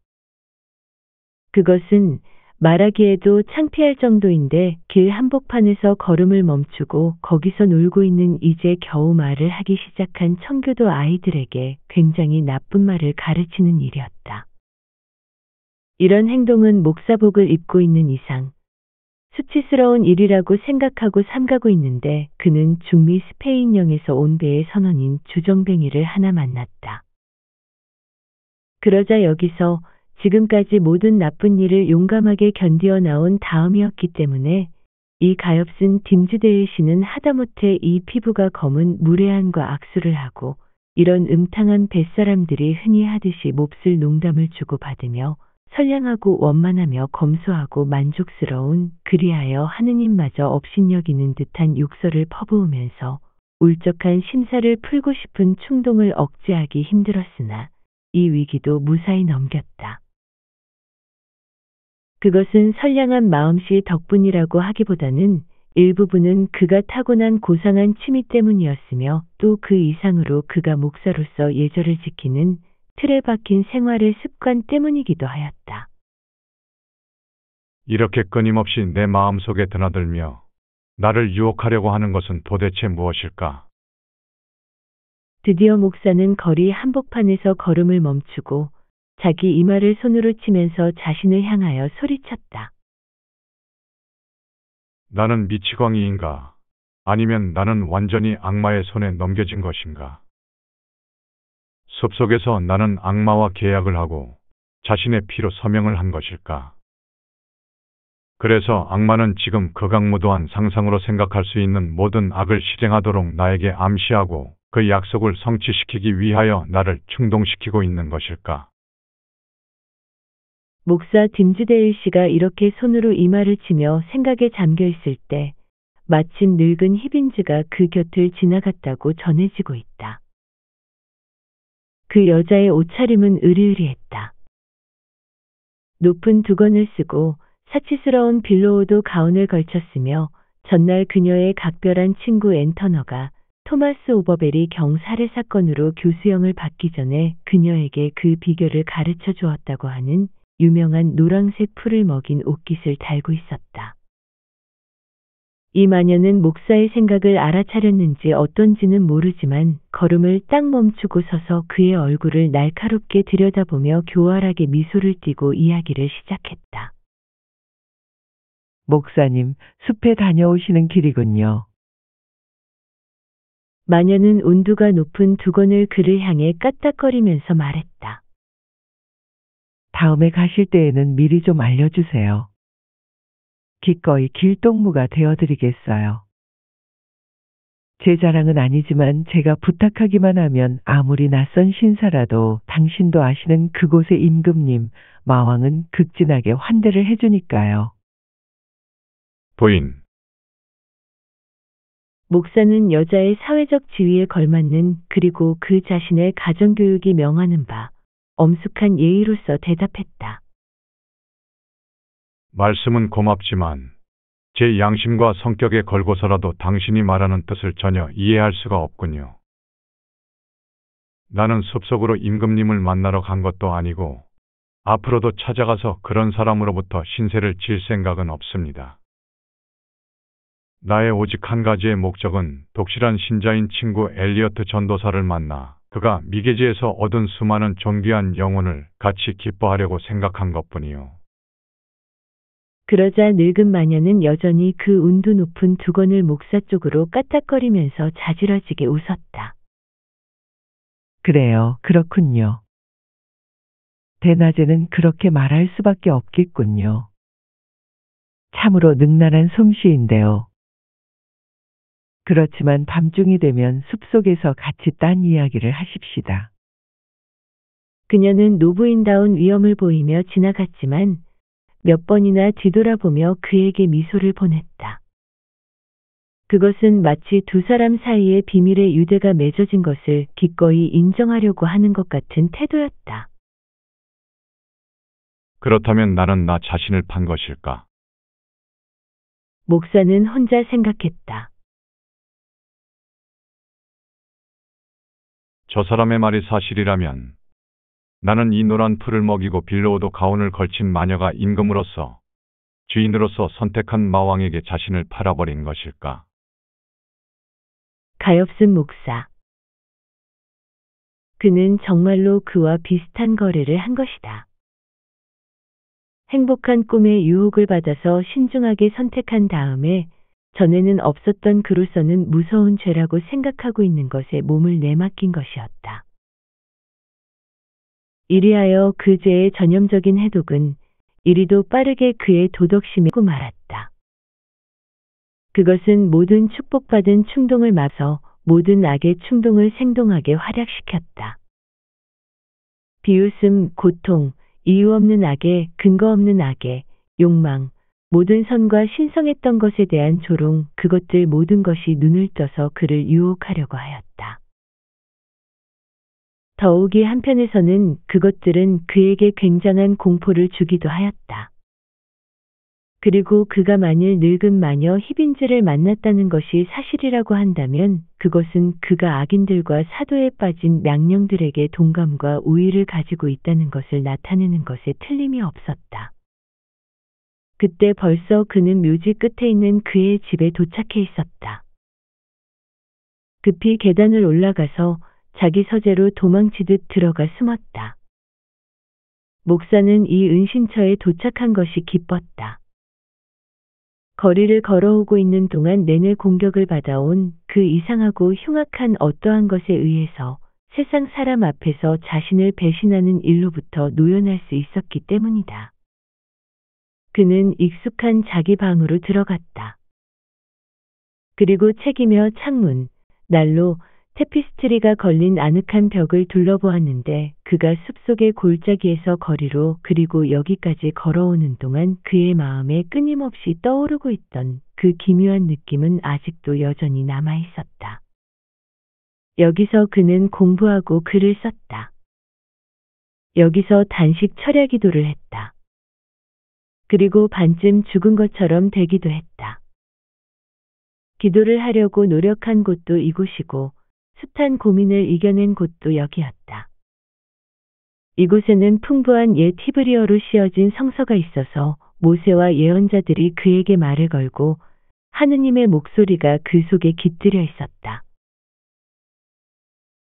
그것은 말하기에도 창피할 정도인데 길 한복판에서 걸음을 멈추고 거기서 놀고 있는 이제 겨우 말을 하기 시작한 청교도 아이들에게 굉장히 나쁜 말을 가르치는 일이었다. 이런 행동은 목사복을 입고 있는 이상 수치스러운 일이라고 생각하고 삼가고 있는데 그는 중미 스페인령에서 온 배의 선원인 주정뱅이를 하나 만났다. 그러자 여기서 지금까지 모든 나쁜 일을 용감하게 견디어 나온 다음이었기 때문에 이 가엾은 딤즈데일 씨는 하다못해 이 피부가 검은 무례한과 악수를 하고 이런 음탕한 뱃사람들이 흔히 하듯이 몹쓸 농담을 주고받으며 선량하고 원만하며 검소하고 만족스러운 그리하여 하느님마저 업신여기는 듯한 욕설을 퍼부으면서 울적한 심사를 풀고 싶은 충동을 억제하기 힘들었으나 이 위기도 무사히 넘겼다. 그것은 선량한 마음씨 덕분이라고 하기보다는 일부분은 그가 타고난 고상한 취미 때문이었으며 또 그 이상으로 그가 목사로서 예절을 지키는 틀에 박힌 생활의 습관 때문이기도 하였다. 이렇게 끊임없이 내 마음속에 드나들며 나를 유혹하려고 하는 것은 도대체 무엇일까? 드디어 목사는 거리 한복판에서 걸음을 멈추고 자기 이마를 손으로 치면서 자신을 향하여 소리쳤다. 나는 미치광이인가? 아니면 나는 완전히 악마의 손에 넘겨진 것인가? 숲속에서 나는 악마와 계약을 하고 자신의 피로 서명을 한 것일까? 그래서 악마는 지금 극악무도한 상상으로 생각할 수 있는 모든 악을 실행하도록 나에게 암시하고 그 약속을 성취시키기 위하여 나를 충동시키고 있는 것일까? 목사 딤즈데일 씨가 이렇게 손으로 이마를 치며 생각에 잠겨 있을 때 마침 늙은 히빈즈가 그 곁을 지나갔다고 전해지고 있다. 그 여자의 옷차림은 으리으리했다. 높은 두건을 쓰고 사치스러운 빌로우드 가운을 걸쳤으며 전날 그녀의 각별한 친구 앤터너가 토마스 오버벨이 경 살해 사건으로 교수형을 받기 전에 그녀에게 그 비결을 가르쳐 주었다고 하는 유명한 노란색 풀을 먹인 옷깃을 달고 있었다. 이 마녀는 목사의 생각을 알아차렸는지 어떤지는 모르지만 걸음을 딱 멈추고 서서 그의 얼굴을 날카롭게 들여다보며 교활하게 미소를 띠고 이야기를 시작했다. 목사님, 숲에 다녀오시는 길이군요. 마녀는 온도가 높은 두건을 그를 향해 까딱거리면서 말했다. 다음에 가실 때에는 미리 좀 알려주세요. 기꺼이 길동무가 되어드리겠어요. 제 자랑은 아니지만 제가 부탁하기만 하면 아무리 낯선 신사라도 당신도 아시는 그곳의 임금님, 마왕은 극진하게 환대를 해주니까요. 부인, 목사는 여자의 사회적 지위에 걸맞는 그리고 그 자신의 가정교육이 명하는 바 엄숙한 예의로서 대답했다. 말씀은 고맙지만 제 양심과 성격에 걸고서라도 당신이 말하는 뜻을 전혀 이해할 수가 없군요. 나는 숲속으로 임금님을 만나러 간 것도 아니고 앞으로도 찾아가서 그런 사람으로부터 신세를 질 생각은 없습니다. 나의 오직 한 가지의 목적은 독실한 신자인 친구 엘리어트 전도사를 만나 그가 미계지에서 얻은 수많은 존귀한 영혼을 같이 기뻐하려고 생각한 것뿐이요. 그러자 늙은 마녀는 여전히 그 운도 높은 두건을 목사 쪽으로 까딱거리면서 자지러지게 웃었다. 그래요, 그렇군요. 대낮에는 그렇게 말할 수밖에 없겠군요. 참으로 능란한 솜씨인데요. 그렇지만 밤중이 되면 숲속에서 같이 딴 이야기를 하십시다. 그녀는 노부인다운 위엄을 보이며 지나갔지만 몇 번이나 뒤돌아보며 그에게 미소를 보냈다. 그것은 마치 두 사람 사이에 비밀의 유대가 맺어진 것을 기꺼이 인정하려고 하는 것 같은 태도였다. 그렇다면 나는 나 자신을 판 것일까? 목사는 혼자 생각했다. 저 사람의 말이 사실이라면 나는 이 노란 풀을 먹이고 빌로우드 가운을 걸친 마녀가 임금으로서 주인으로서 선택한 마왕에게 자신을 팔아버린 것일까? 가엾은 목사. 그는 정말로 그와 비슷한 거래를 한 것이다. 행복한 꿈에 유혹을 받아서 신중하게 선택한 다음에 전에는 없었던 그로서는 무서운 죄라고 생각하고 있는 것에 몸을 내맡긴 것이었다. 이리하여 그 죄의 전염적인 해독은 이리도 빠르게 그의 도덕심에 고 말았다. 그것은 모든 축복받은 충동을 막아서 모든 악의 충동을 생동하게 활약시켰다. 비웃음, 고통, 이유 없는 악의, 근거 없는 악의, 욕망, 모든 선과 신성했던 것에 대한 조롱, 그것들 모든 것이 눈을 떠서 그를 유혹하려고 하였다. 더욱이 한편에서는 그것들은 그에게 굉장한 공포를 주기도 하였다. 그리고 그가 만일 늙은 마녀 히빈즈를 만났다는 것이 사실이라고 한다면 그것은 그가 악인들과 사도에 빠진 명령들에게 동감과 우위를 가지고 있다는 것을 나타내는 것에 틀림이 없었다. 그때 벌써 그는 묘지 끝에 있는 그의 집에 도착해 있었다. 급히 계단을 올라가서 자기 서재로 도망치듯 들어가 숨었다. 목사는 이 은신처에 도착한 것이 기뻤다. 거리를 걸어오고 있는 동안 내내 공격을 받아온 그 이상하고 흉악한 어떠한 것에 의해서 세상 사람 앞에서 자신을 배신하는 일로부터 노연할 수 있었기 때문이다. 그는 익숙한 자기 방으로 들어갔다. 그리고 책이며 창문, 난로, 테피스트리가 걸린 아늑한 벽을 둘러보았는데 그가 숲속의 골짜기에서 거리로 그리고 여기까지 걸어오는 동안 그의 마음에 끊임없이 떠오르고 있던 그 기묘한 느낌은 아직도 여전히 남아 있었다. 여기서 그는 공부하고 글을 썼다. 여기서 단식 철야 기도를 했다. 그리고 반쯤 죽은 것처럼 되기도 했다. 기도를 하려고 노력한 곳도 이곳이고 숱한 고민을 이겨낸 곳도 여기였다. 이곳에는 풍부한 옛 히브리어로 씌어진 성서가 있어서 모세와 예언자들이 그에게 말을 걸고 하느님의 목소리가 그 속에 깃들여 있었다.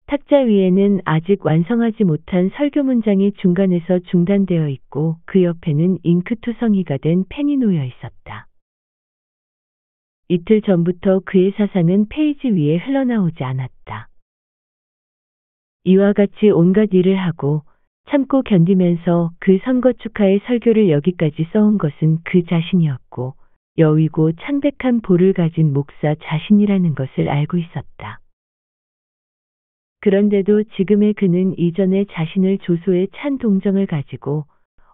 탁자 위에는 아직 완성하지 못한 설교 문장이 중간에서 중단되어 있고 그 옆에는 잉크투성이가 된 펜이 놓여 있었다. 이틀 전부터 그의 사상은 페이지 위에 흘러나오지 않았다. 이와 같이 온갖 일을 하고 참고 견디면서 그 선거 축하의 설교를 여기까지 써온 것은 그 자신이었고 여위고 창백한 볼을 가진 목사 자신이라는 것을 알고 있었다. 그런데도 지금의 그는 이전의 자신을 조소에 찬 동정을 가지고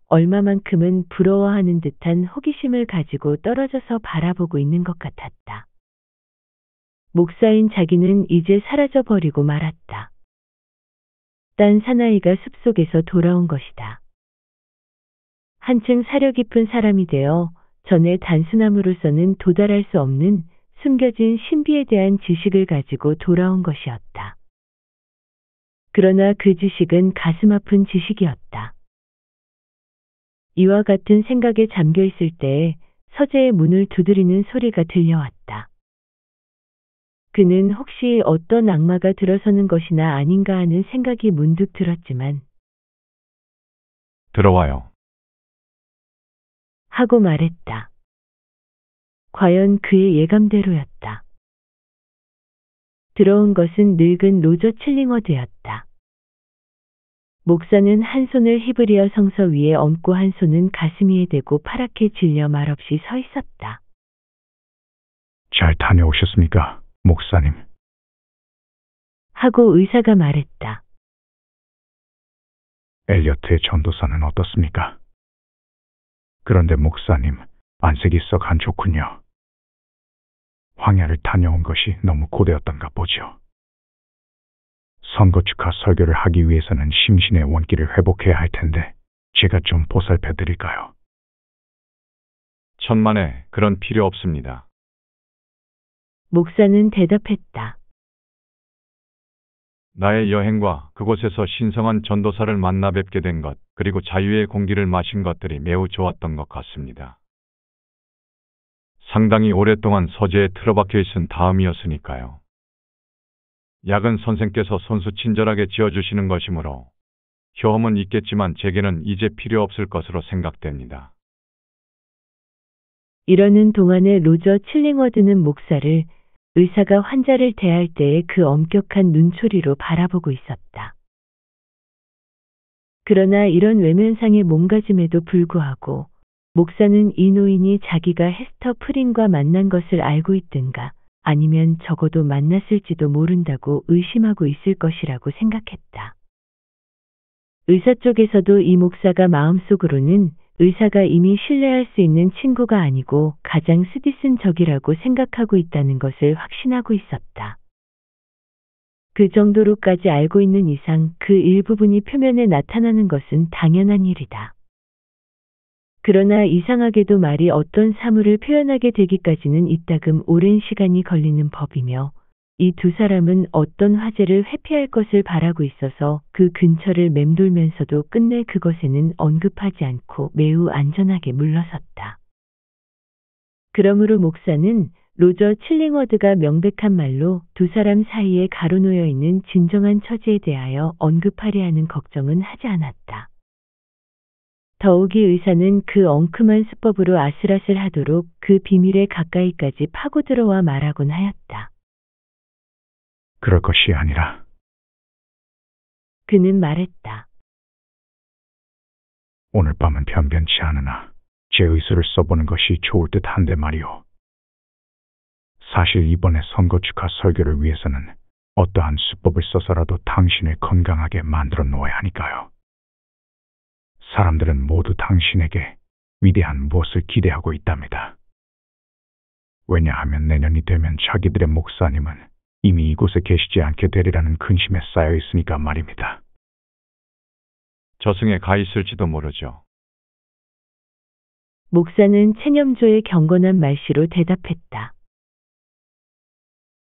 얼마만큼은 부러워하는 듯한 호기심을 가지고 떨어져서 바라보고 있는 것 같았다. 목사인 자기는 이제 사라져버리고 말았다. 딴 사나이가 숲속에서 돌아온 것이다. 한층 사려 깊은 사람이 되어 전에 단순함으로서는 도달할 수 없는 숨겨진 신비에 대한 지식을 가지고 돌아온 것이었다. 그러나 그 지식은 가슴 아픈 지식이었다. 이와 같은 생각에 잠겨 있을 때에 서재의 문을 두드리는 소리가 들려왔다. 그는 혹시 어떤 악마가 들어서는 것이나 아닌가 하는 생각이 문득 들었지만 들어와요. 하고 말했다. 과연 그의 예감대로였다. 들어온 것은 늙은 로저 칠링워드였다. 목사는 한 손을 히브리어 성서 위에 얹고 한 손은 가슴 위에 대고 파랗게 질려 말없이 서 있었다. 잘 다녀오셨습니까, 목사님? 하고 의사가 말했다. 엘리어트의 전도사는 어떻습니까? 그런데 목사님, 안색이 썩 안 좋군요. 황야를 다녀온 것이 너무 고되었던가 보죠. 선거 축하 설교를 하기 위해서는 심신의 원기를 회복해야 할 텐데 제가 좀 보살펴 드릴까요? 천만에 그런 필요 없습니다. 목사는 대답했다. 나의 여행과 그곳에서 신성한 전도사를 만나 뵙게 된 것, 그리고 자유의 공기를 마신 것들이 매우 좋았던 것 같습니다. 상당히 오랫동안 서재에 틀어박혀 있은 다음이었으니까요. 약은 선생께서 손수 친절하게 지어주시는 것이므로 효험은 있겠지만 제게는 이제 필요 없을 것으로 생각됩니다. 이러는 동안에 로저 칠링워드는 목사를 의사가 환자를 대할 때의 그 엄격한 눈초리로 바라보고 있었다. 그러나 이런 외면상의 몸가짐에도 불구하고 목사는 이 노인이 자기가 헤스터 프린과 만난 것을 알고 있든가 아니면 적어도 만났을지도 모른다고 의심하고 있을 것이라고 생각했다. 의사 쪽에서도 이 목사가 마음속으로는 의사가 이미 신뢰할 수 있는 친구가 아니고 가장 쓰디쓴 적이라고 생각하고 있다는 것을 확신하고 있었다. 그 정도로까지 알고 있는 이상 그 일부분이 표면에 나타나는 것은 당연한 일이다. 그러나 이상하게도 말이 어떤 사물을 표현하게 되기까지는 이따금 오랜 시간이 걸리는 법이며 이 두 사람은 어떤 화제를 회피할 것을 바라고 있어서 그 근처를 맴돌면서도 끝내 그것에는 언급하지 않고 매우 안전하게 물러섰다. 그러므로 목사는 로저 칠링워드가 명백한 말로 두 사람 사이에 가로놓여 있는 진정한 처지에 대하여 언급하려 하는 걱정은 하지 않았다. 더욱이 의사는 그 엉큼한 수법으로 아슬아슬하도록 그 비밀에 가까이까지 파고들어와 말하곤 하였다. 그럴 것이 아니라 그는 말했다. 오늘 밤은 변변치 않으나 제 의술을 써보는 것이 좋을 듯 한데 말이오. 사실 이번에 선거 축하 설교를 위해서는 어떠한 수법을 써서라도 당신을 건강하게 만들어 놓아야 하니까요. 사람들은 모두 당신에게 위대한 무엇을 기대하고 있답니다. 왜냐하면 내년이 되면 자기들의 목사님은 이미 이곳에 계시지 않게 되리라는 근심에 쌓여 있으니까 말입니다. 저승에 가 있을지도 모르죠. 목사는 체념조의 경건한 말씨로 대답했다.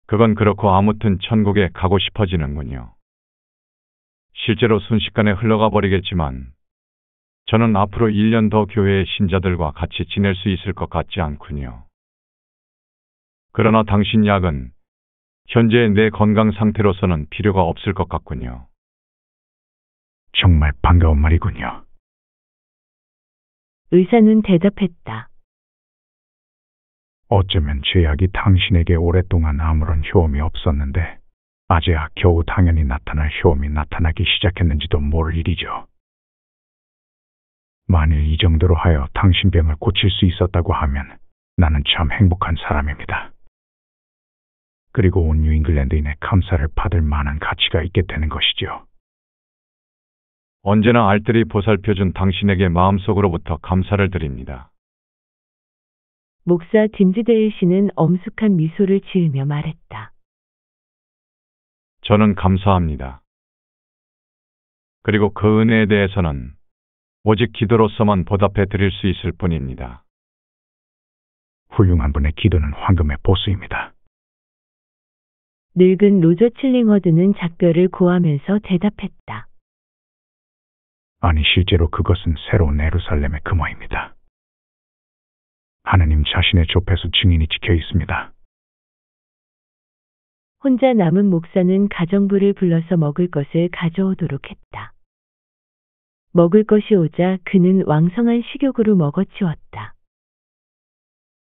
그건 그렇고 아무튼 천국에 가고 싶어지는군요. 실제로 순식간에 흘러가 버리겠지만 저는 앞으로 1년 더 교회의 신자들과 같이 지낼 수 있을 것 같지 않군요. 그러나 당신 약은 현재 내 건강 상태로서는 필요가 없을 것 같군요. 정말 반가운 말이군요. 의사는 대답했다. 어쩌면 제 약이 당신에게 오랫동안 아무런 효험이 없었는데 아재야 겨우 당연히 나타날 효험이 나타나기 시작했는지도 모를 일이죠. 만일 이 정도로 하여 당신 병을 고칠 수 있었다고 하면 나는 참 행복한 사람입니다. 그리고 온 뉴잉글랜드인의 감사를 받을 만한 가치가 있게 되는 것이죠. 언제나 알뜰히 보살펴준 당신에게 마음속으로부터 감사를 드립니다. 목사 dimsdale 씨는 엄숙한 미소를 지으며 말했다. 저는 감사합니다. 그리고 그 은혜에 대해서는 오직 기도로서만 보답해 드릴 수 있을 뿐입니다. 훌륭한 분의 기도는 황금의 보수입니다. 늙은 로저 칠링워드는 작별을 고하면서 대답했다. 아니 실제로 그것은 새로운 예루살렘의 금화입니다. 하느님 자신의 좁에서 증인이 지켜 있습니다. 혼자 남은 목사는 가정부를 불러서 먹을 것을 가져오도록 했다. 먹을 것이 오자 그는 왕성한 식욕으로 먹어치웠다.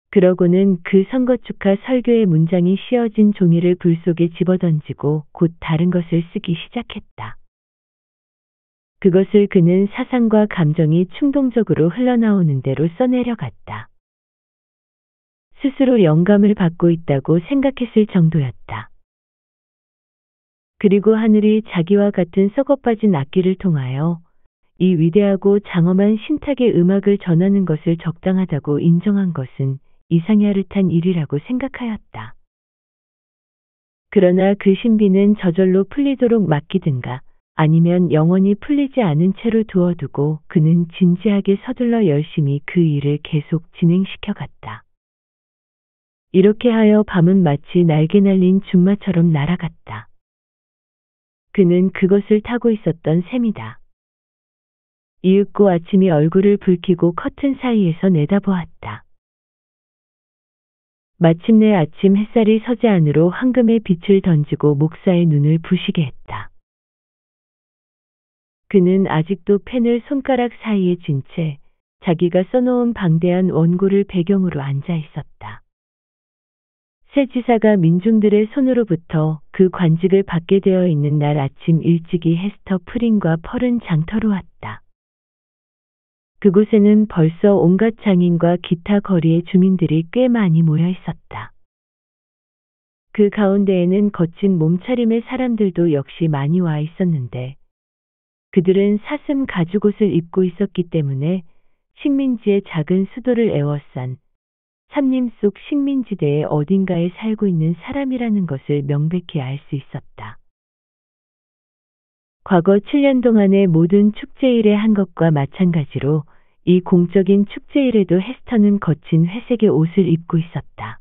그러고는 그 선거 축하 설교의 문장이 씌어진 종이를 불 속에 집어던지고 곧 다른 것을 쓰기 시작했다. 그것을 그는 사상과 감정이 충동적으로 흘러나오는 대로 써내려갔다. 스스로 영감을 받고 있다고 생각했을 정도였다. 그리고 하늘이 자기와 같은 썩어빠진 악기를 통하여 이 위대하고 장엄한 신탁의 음악을 전하는 것을 적당하다고 인정한 것은 이상야릇한 일이라고 생각하였다. 그러나 그 신비는 저절로 풀리도록 맡기든가 아니면 영원히 풀리지 않은 채로 두어두고 그는 진지하게 서둘러 열심히 그 일을 계속 진행시켜갔다. 이렇게 하여 밤은 마치 날개 날린 준마처럼 날아갔다. 그는 그것을 타고 있었던 셈이다. 이윽고 아침이 얼굴을 붉히고 커튼 사이에서 내다보았다. 마침내 아침 햇살이 서재 안으로 황금의 빛을 던지고 목사의 눈을 부시게 했다. 그는 아직도 펜을 손가락 사이에 쥔 채 자기가 써놓은 방대한 원고를 배경으로 앉아 있었다. 새 지사가 민중들의 손으로부터 그 관직을 받게 되어 있는 날 아침 일찍이 헤스터 프린과 펄은 장터로 왔다. 그곳에는 벌써 온갖 장인과 기타 거리의 주민들이 꽤 많이 모여 있었다. 그 가운데에는 거친 몸차림의 사람들도 역시 많이 와 있었는데 그들은 사슴 가죽옷을 입고 있었기 때문에 식민지의 작은 수도를 에워싼 삼림 속 식민지대의 어딘가에 살고 있는 사람이라는 것을 명백히 알 수 있었다. 과거 7년 동안의 모든 축제일에 한 것과 마찬가지로 이 공적인 축제일에도 헤스터는 거친 회색의 옷을 입고 있었다.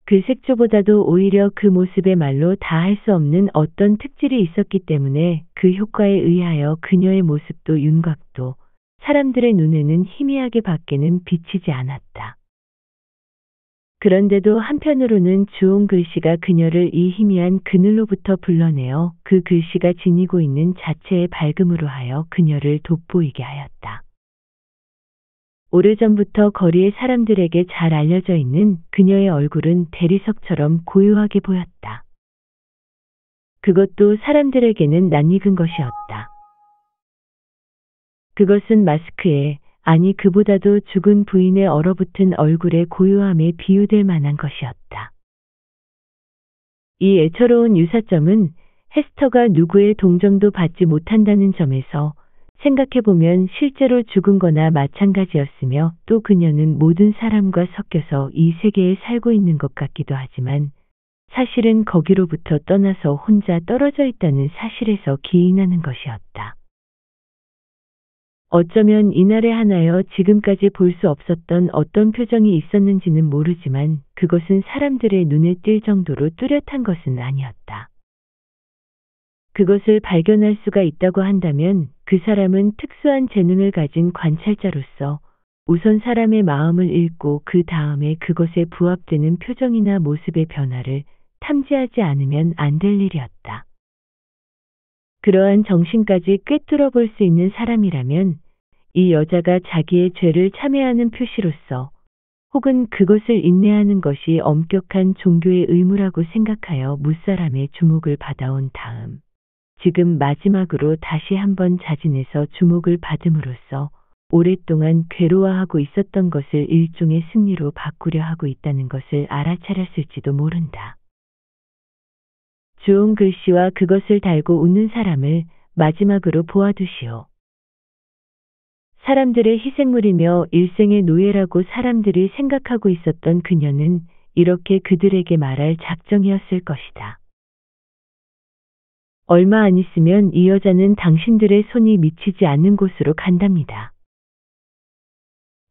그 색조보다도 오히려 그 모습에 말로 다 할 수 없는 어떤 특질이 있었기 때문에 그 효과에 의하여 그녀의 모습도 윤곽도 사람들의 눈에는 희미하게 밖에는 비치지 않았다. 그런데도 한편으로는 주홍 글씨가 그녀를 이 희미한 그늘로부터 불러내어 그 글씨가 지니고 있는 자체의 밝음으로 하여 그녀를 돋보이게 하였다. 오래전부터 거리의 사람들에게 잘 알려져 있는 그녀의 얼굴은 대리석처럼 고요하게 보였다. 그것도 사람들에게는 낯익은 것이었다. 그것은 마스크에, 아니 그보다도 죽은 부인의 얼어붙은 얼굴의 고요함에 비유될 만한 것이었다. 이 애처로운 유사점은 헤스터가 누구의 동정도 받지 못한다는 점에서 생각해보면 실제로 죽은 거나 마찬가지였으며 또 그녀는 모든 사람과 섞여서 이 세계에 살고 있는 것 같기도 하지만 사실은 거기로부터 떠나서 혼자 떨어져 있다는 사실에서 기인하는 것이었다. 어쩌면 이날에 한하여 지금까지 볼 수 없었던 어떤 표정이 있었는지는 모르지만 그것은 사람들의 눈에 띌 정도로 뚜렷한 것은 아니었다. 그것을 발견할 수가 있다고 한다면 그 사람은 특수한 재능을 가진 관찰자로서 우선 사람의 마음을 읽고 그 다음에 그것에 부합되는 표정이나 모습의 변화를 탐지하지 않으면 안 될 일이었다. 그러한 정신까지 꿰뚫어 볼 수 있는 사람이라면 이 여자가 자기의 죄를 참회하는 표시로서 혹은 그것을 인내하는 것이 엄격한 종교의 의무라고 생각하여 무사람의 주목을 받아온 다음 지금 마지막으로 다시 한번 자진해서 주목을 받음으로써 오랫동안 괴로워하고 있었던 것을 일종의 승리로 바꾸려 하고 있다는 것을 알아차렸을지도 모른다. 주홍 글씨와 그것을 달고 웃는 사람을 마지막으로 보아두시오. 사람들의 희생물이며 일생의 노예라고 사람들이 생각하고 있었던 그녀는 이렇게 그들에게 말할 작정이었을 것이다. 얼마 안 있으면 이 여자는 당신들의 손이 미치지 않는 곳으로 간답니다.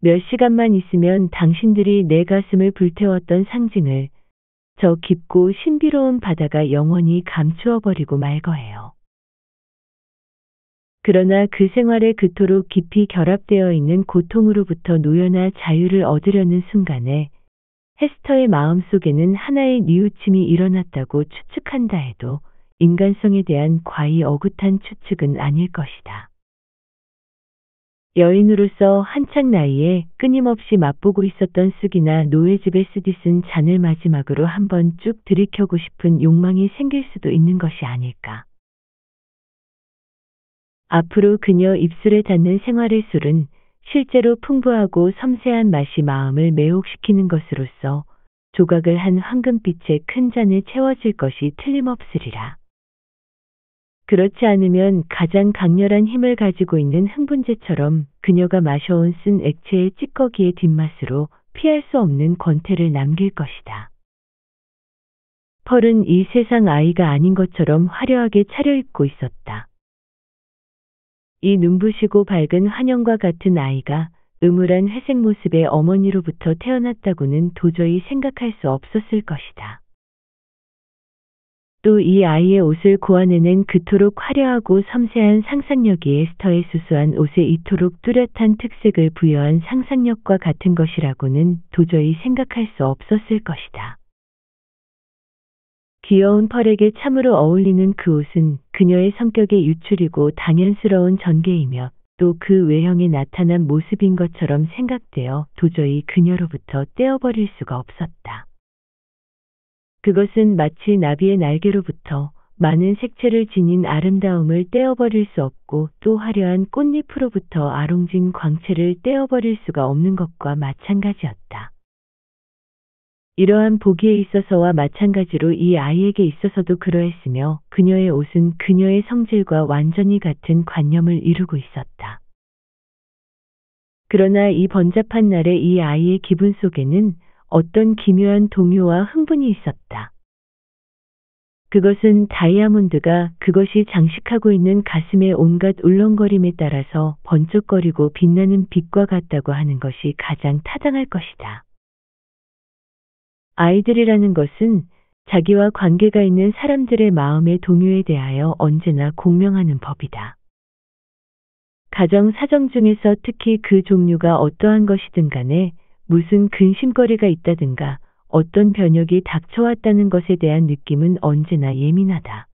몇 시간만 있으면 당신들이 내 가슴을 불태웠던 상징을 저 깊고 신비로운 바다가 영원히 감추어 버리고 말 거예요. 그러나 그 생활에 그토록 깊이 결합되어 있는 고통으로부터 노여나 자유를 얻으려는 순간에 헤스터의 마음속에는 하나의 뉘우침이 일어났다고 추측한다 해도 인간성에 대한 과히 어긋한 추측은 아닐 것이다. 여인으로서 한창 나이에 끊임없이 맛보고 있었던 쑥이나 노예집에 쓰디 쓴 잔을 마지막으로 한번 쭉 들이켜고 싶은 욕망이 생길 수도 있는 것이 아닐까. 앞으로 그녀 입술에 닿는 생활의 술은 실제로 풍부하고 섬세한 맛이 마음을 매혹시키는 것으로서 조각을 한 황금빛의 큰 잔에 채워질 것이 틀림없으리라. 그렇지 않으면 가장 강렬한 힘을 가지고 있는 흥분제처럼 그녀가 마셔온 쓴 액체의 찌꺼기의 뒷맛으로 피할 수 없는 권태를 남길 것이다. 펄은 이 세상 아이가 아닌 것처럼 화려하게 차려입고 있었다. 이 눈부시고 밝은 환영과 같은 아이가 음울한 회색 모습의 어머니로부터 태어났다고는 도저히 생각할 수 없었을 것이다. 또 이 아이의 옷을 고안해낸 그토록 화려하고 섬세한 상상력이 에스터의 수수한 옷에 이토록 뚜렷한 특색을 부여한 상상력과 같은 것이라고는 도저히 생각할 수 없었을 것이다. 귀여운 펄에게 참으로 어울리는 그 옷은 그녀의 성격의 유출이고 당연스러운 전개이며 또 그 외형에 나타난 모습인 것처럼 생각되어 도저히 그녀로부터 떼어버릴 수가 없었다. 그것은 마치 나비의 날개로부터 많은 색채를 지닌 아름다움을 떼어버릴 수 없고 또 화려한 꽃잎으로부터 아롱진 광채를 떼어버릴 수가 없는 것과 마찬가지였다. 이러한 보기에 있어서와 마찬가지로 이 아이에게 있어서도 그러했으며 그녀의 옷은 그녀의 성질과 완전히 같은 관념을 이루고 있었다. 그러나 이 번잡한 날에 이 아이의 기분 속에는 어떤 기묘한 동요와 흥분이 있었다. 그것은 다이아몬드가 그것이 장식하고 있는 가슴의 온갖 울렁거림에 따라서 번쩍거리고 빛나는 빛과 같다고 하는 것이 가장 타당할 것이다. 아이들이라는 것은 자기와 관계가 있는 사람들의 마음의 동요에 대하여 언제나 공명하는 법이다. 가정 사정 중에서 특히 그 종류가 어떠한 것이든 간에 무슨 근심거리가 있다든가 어떤 변혁이 닥쳐왔다는 것에 대한 느낌은 언제나 예민하다.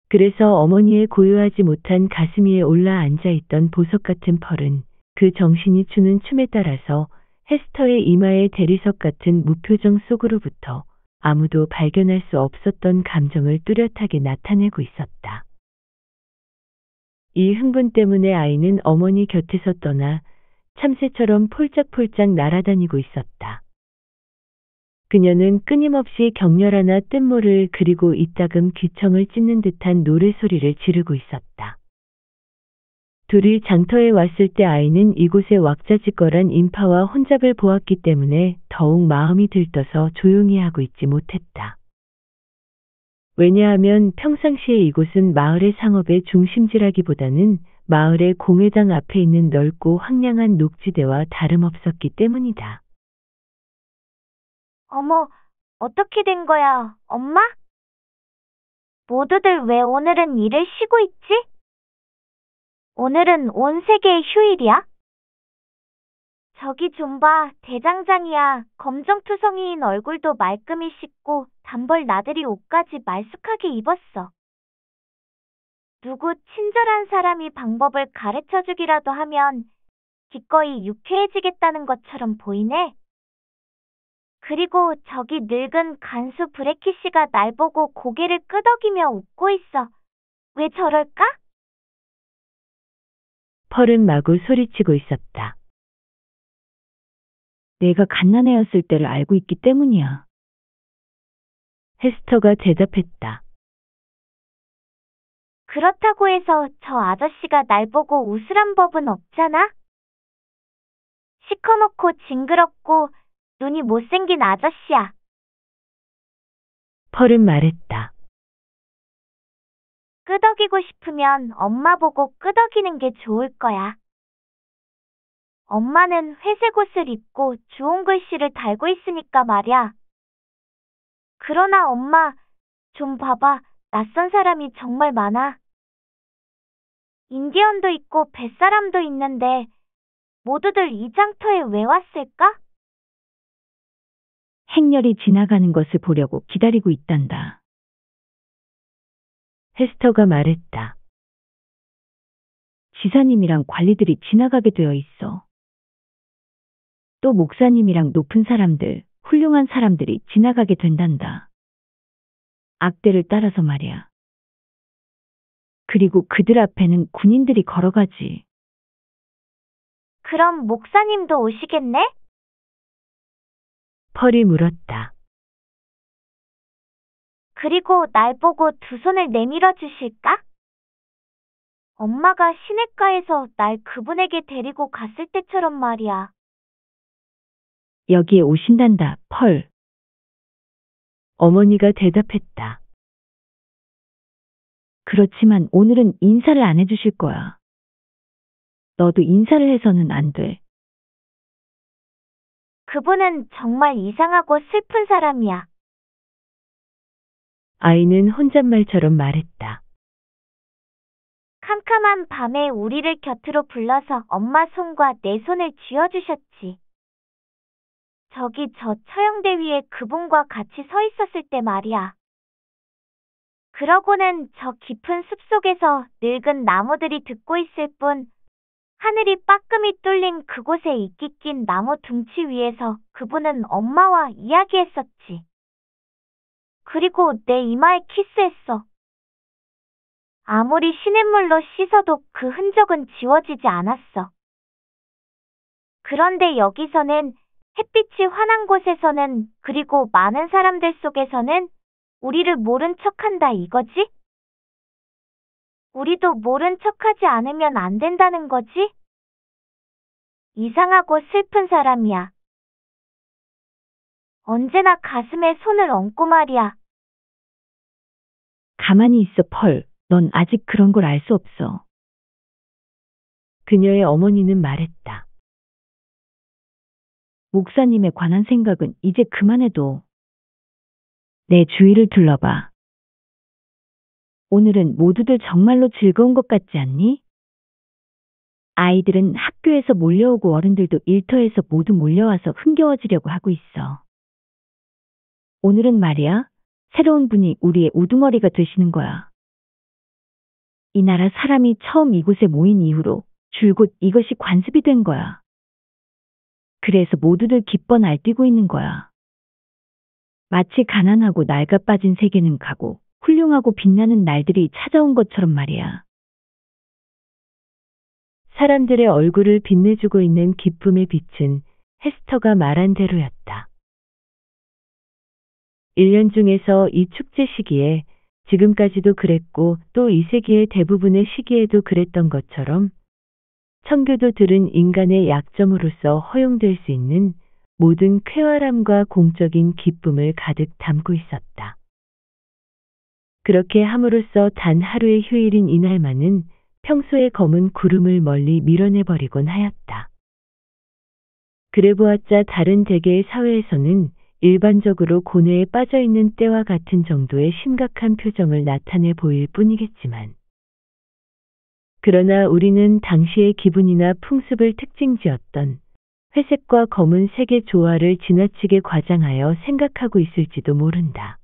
그래서 어머니의 고요하지 못한 가슴 위에 올라 앉아있던 보석 같은 펄은 그 정신이 추는 춤에 따라서 헤스터의 이마의 대리석 같은 무표정 속으로부터 아무도 발견할 수 없었던 감정을 뚜렷하게 나타내고 있었다. 이 흥분 때문에 아이는 어머니 곁에서 떠나 참새처럼 폴짝폴짝 날아다니고 있었다. 그녀는 끊임없이 격렬하나 뜬모를 그리고 이따금 귀청을 찢는 듯한 노래소리를 지르고 있었다. 둘이 장터에 왔을 때 아이는 이곳의 왁자지껄한 인파와 혼잡을 보았기 때문에 더욱 마음이 들떠서 조용히 하고 있지 못했다. 왜냐하면 평상시에 이곳은 마을의 상업의 중심지라기보다는 마을의 공회당 앞에 있는 넓고 황량한 녹지대와 다름없었기 때문이다. 어머, 어떻게 된 거야, 엄마? 모두들 왜 오늘은 일을 쉬고 있지? 오늘은 온 세계의 휴일이야? 저기 좀 봐, 대장장이야. 검정투성이인 얼굴도 말끔히 씻고 단벌 나들이 옷까지 말쑥하게 입었어. 누구 친절한 사람이 방법을 가르쳐주기라도 하면 기꺼이 유쾌해지겠다는 것처럼 보이네. 그리고 저기 늙은 간수 브레키 씨가 날 보고 고개를 끄덕이며 웃고 있어. 왜 저럴까? 펄은 마구 소리치고 있었다. 내가 갓난애였을 때를 알고 있기 때문이야. 헤스터가 대답했다. 그렇다고 해서 저 아저씨가 날 보고 웃으란 법은 없잖아? 시커멓고 징그럽고 눈이 못생긴 아저씨야. 펄은 말했다. 끄덕이고 싶으면 엄마 보고 끄덕이는 게 좋을 거야. 엄마는 회색 옷을 입고 주홍 글씨를 달고 있으니까 말이야. 그러나 엄마, 좀 봐봐. 낯선 사람이 정말 많아. 인디언도 있고 뱃사람도 있는데 모두들 이 장터에 왜 왔을까? 행렬이 지나가는 것을 보려고 기다리고 있단다. 헤스터가 말했다. 지사님이랑 관리들이 지나가게 되어 있어. 또 목사님이랑 높은 사람들, 훌륭한 사람들이 지나가게 된단다. 악대를 따라서 말이야. 그리고 그들 앞에는 군인들이 걸어가지. 그럼 목사님도 오시겠네? 펄이 물었다. 그리고 날 보고 두 손을 내밀어 주실까? 엄마가 시냇가에서 날 그분에게 데리고 갔을 때처럼 말이야. 여기에 오신단다, 펄. 어머니가 대답했다. 그렇지만 오늘은 인사를 안 해주실 거야. 너도 인사를 해서는 안 돼. 그분은 정말 이상하고 슬픈 사람이야. 아이는 혼잣말처럼 말했다. 캄캄한 밤에 우리를 곁으로 불러서 엄마 손과 내 손을 쥐어주셨지. 저기 저 처형대 위에 그분과 같이 서 있었을 때 말이야. 그러고는 저 깊은 숲속에서 늙은 나무들이 듣고 있을 뿐 하늘이 빠끔히 뚫린 그곳에 이끼 낀 나무 둥치 위에서 그분은 엄마와 이야기했었지. 그리고 내 이마에 키스했어. 아무리 시냇물로 씻어도 그 흔적은 지워지지 않았어. 그런데 여기서는 햇빛이 환한 곳에서는 그리고 많은 사람들 속에서는 우리를 모른 척한다 이거지? 우리도 모른 척하지 않으면 안 된다는 거지? 이상하고 슬픈 사람이야. 언제나 가슴에 손을 얹고 말이야. 가만히 있어, 펄. 넌 아직 그런 걸 알 수 없어. 그녀의 어머니는 말했다. 목사님에 관한 생각은 이제 그만해도. 내 주위를 둘러봐. 오늘은 모두들 정말로 즐거운 것 같지 않니? 아이들은 학교에서 몰려오고 어른들도 일터에서 모두 몰려와서 흥겨워지려고 하고 있어. 오늘은 말이야, 새로운 분이 우리의 우두머리가 되시는 거야. 이 나라 사람이 처음 이곳에 모인 이후로 줄곧 이것이 관습이 된 거야. 그래서 모두들 기뻐 날뛰고 있는 거야. 마치 가난하고 낡아 빠진 세계는 가고 훌륭하고 빛나는 날들이 찾아온 것처럼 말이야. 사람들의 얼굴을 빛내주고 있는 기쁨의 빛은 헤스터가 말한 대로였다. 1년 중에서 이 축제 시기에 지금까지도 그랬고 또 이 세기의 대부분의 시기에도 그랬던 것처럼 청교도들은 인간의 약점으로서 허용될 수 있는 모든 쾌활함과 공적인 기쁨을 가득 담고 있었다. 그렇게 함으로써 단 하루의 휴일인 이날만은 평소의 검은 구름을 멀리 밀어내버리곤 하였다. 그래 보았자 다른 대개의 사회에서는 일반적으로 고뇌에 빠져있는 때와 같은 정도의 심각한 표정을 나타내 보일 뿐이겠지만, 그러나 우리는 당시의 기분이나 풍습을 특징지었던 회색과 검은 색의 조화를 지나치게 과장하여 생각하고 있을지도 모른다.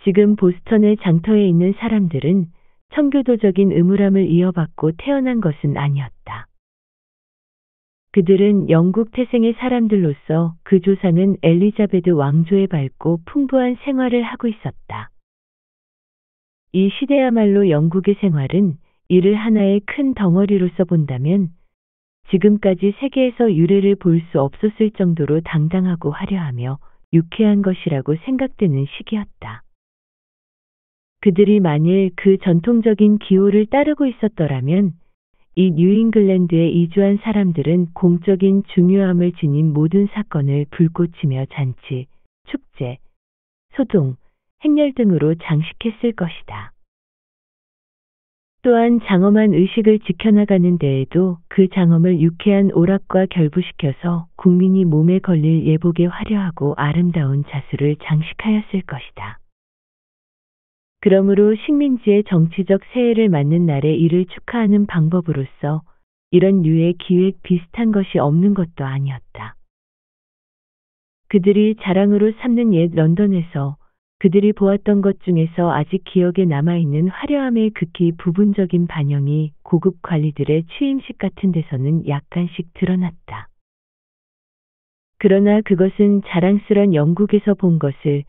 지금 보스턴의 장터에 있는 사람들은 청교도적인 음울함을 이어받고 태어난 것은 아니었다. 그들은 영국 태생의 사람들로서 그 조상은 엘리자베드 왕조의 밝고 풍부한 생활을 하고 있었다. 이 시대야말로 영국의 생활은 이를 하나의 큰 덩어리로서 본다면 지금까지 세계에서 유례를 볼 수 없었을 정도로 당당하고 화려하며 유쾌한 것이라고 생각되는 시기였다. 그들이 만일 그 전통적인 기호를 따르고 있었더라면 이 뉴잉글랜드에 이주한 사람들은 공적인 중요함을 지닌 모든 사건을 불꽃이며 잔치, 축제, 소동, 행렬 등으로 장식했을 것이다. 또한 장엄한 의식을 지켜나가는 데에도 그 장엄을 유쾌한 오락과 결부시켜서 국민이 몸에 걸릴 예복의 화려하고 아름다운 자수를 장식하였을 것이다. 그러므로 식민지의 정치적 새해를 맞는 날에 이를 축하하는 방법으로서 이런 류의 기획 비슷한 것이 없는 것도 아니었다. 그들이 자랑으로 삼는 옛 런던에서 그들이 보았던 것 중에서 아직 기억에 남아있는 화려함의 극히 부분적인 반영이 고급 관리들의 취임식 같은 데서는 약간씩 드러났다. 그러나 그것은 자랑스런 영국에서 본 것을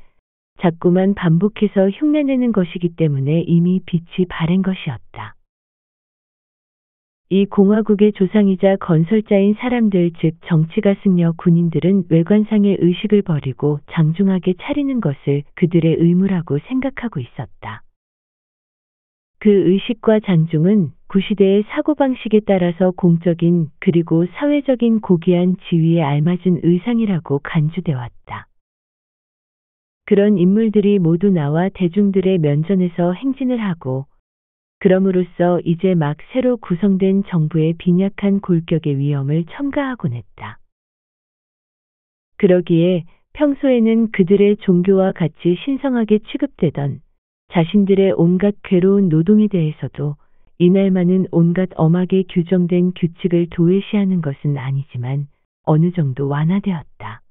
자꾸만 반복해서 흉내내는 것이기 때문에 이미 빛이 바랜 것이었다. 이 공화국의 조상이자 건설자인 사람들 즉 정치가 승려 군인들은 외관상의 의식을 버리고 장중하게 차리는 것을 그들의 의무라고 생각하고 있었다. 그 의식과 장중은 구시대의 사고방식에 따라서 공적인 그리고 사회적인 고귀한 지위에 알맞은 의상이라고 간주돼 왔다. 그런 인물들이 모두 나와 대중들의 면전에서 행진을 하고 그럼으로써 이제 막 새로 구성된 정부의 빈약한 골격의 위험을 첨가하곤 했다. 그러기에 평소에는 그들의 종교와 같이 신성하게 취급되던 자신들의 온갖 괴로운 노동에 대해서도 이날만은 온갖 엄하게 규정된 규칙을 도외시하는 것은 아니지만 어느 정도 완화되었다.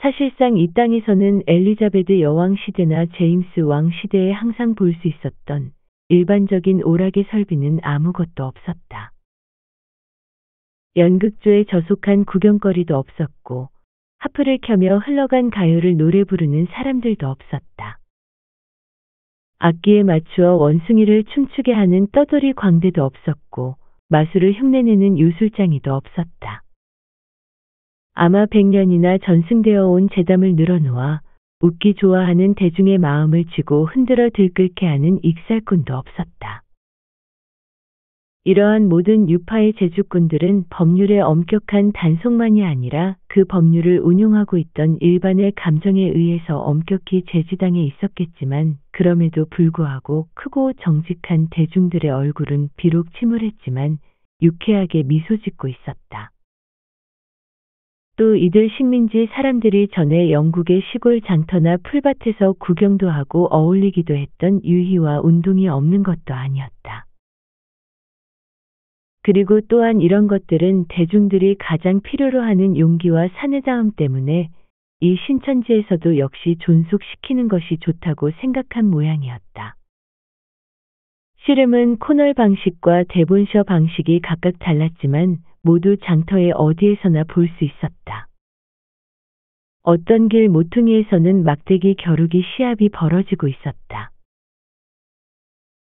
사실상 이 땅에서는 엘리자베드 여왕 시대나 제임스 왕 시대에 항상 볼 수 있었던 일반적인 오락의 설비는 아무것도 없었다. 연극조에 저속한 구경거리도 없었고 하프를 켜며 흘러간 가요를 노래 부르는 사람들도 없었다. 악기에 맞추어 원숭이를 춤추게 하는 떠돌이 광대도 없었고 마술을 흉내내는 유술장이도 없었다. 아마 100년이나 전승되어 온 재담을 늘어놓아 웃기 좋아하는 대중의 마음을 쥐고 흔들어 들끓게 하는 익살꾼도 없었다. 이러한 모든 유파의 제주꾼들은 법률의 엄격한 단속만이 아니라 그 법률을 운용하고 있던 일반의 감정에 의해서 엄격히 제지당해 있었겠지만 그럼에도 불구하고 크고 정직한 대중들의 얼굴은 비록 침울했지만 유쾌하게 미소 짓고 있었다. 또 이들 식민지 사람들이 전에 영국의 시골 장터나 풀밭에서 구경도 하고 어울리기도 했던 유희와 운동이 없는 것도 아니었다. 그리고 또한 이런 것들은 대중들이 가장 필요로 하는 용기와 사내다움 때문에 이 신천지에서도 역시 존속시키는 것이 좋다고 생각한 모양이었다. 씨름은 코널 방식과 대본셔 방식이 각각 달랐지만 모두 장터의 어디에서나 볼 수 있었다. 어떤 길 모퉁이에서는 막대기 겨루기 시합이 벌어지고 있었다.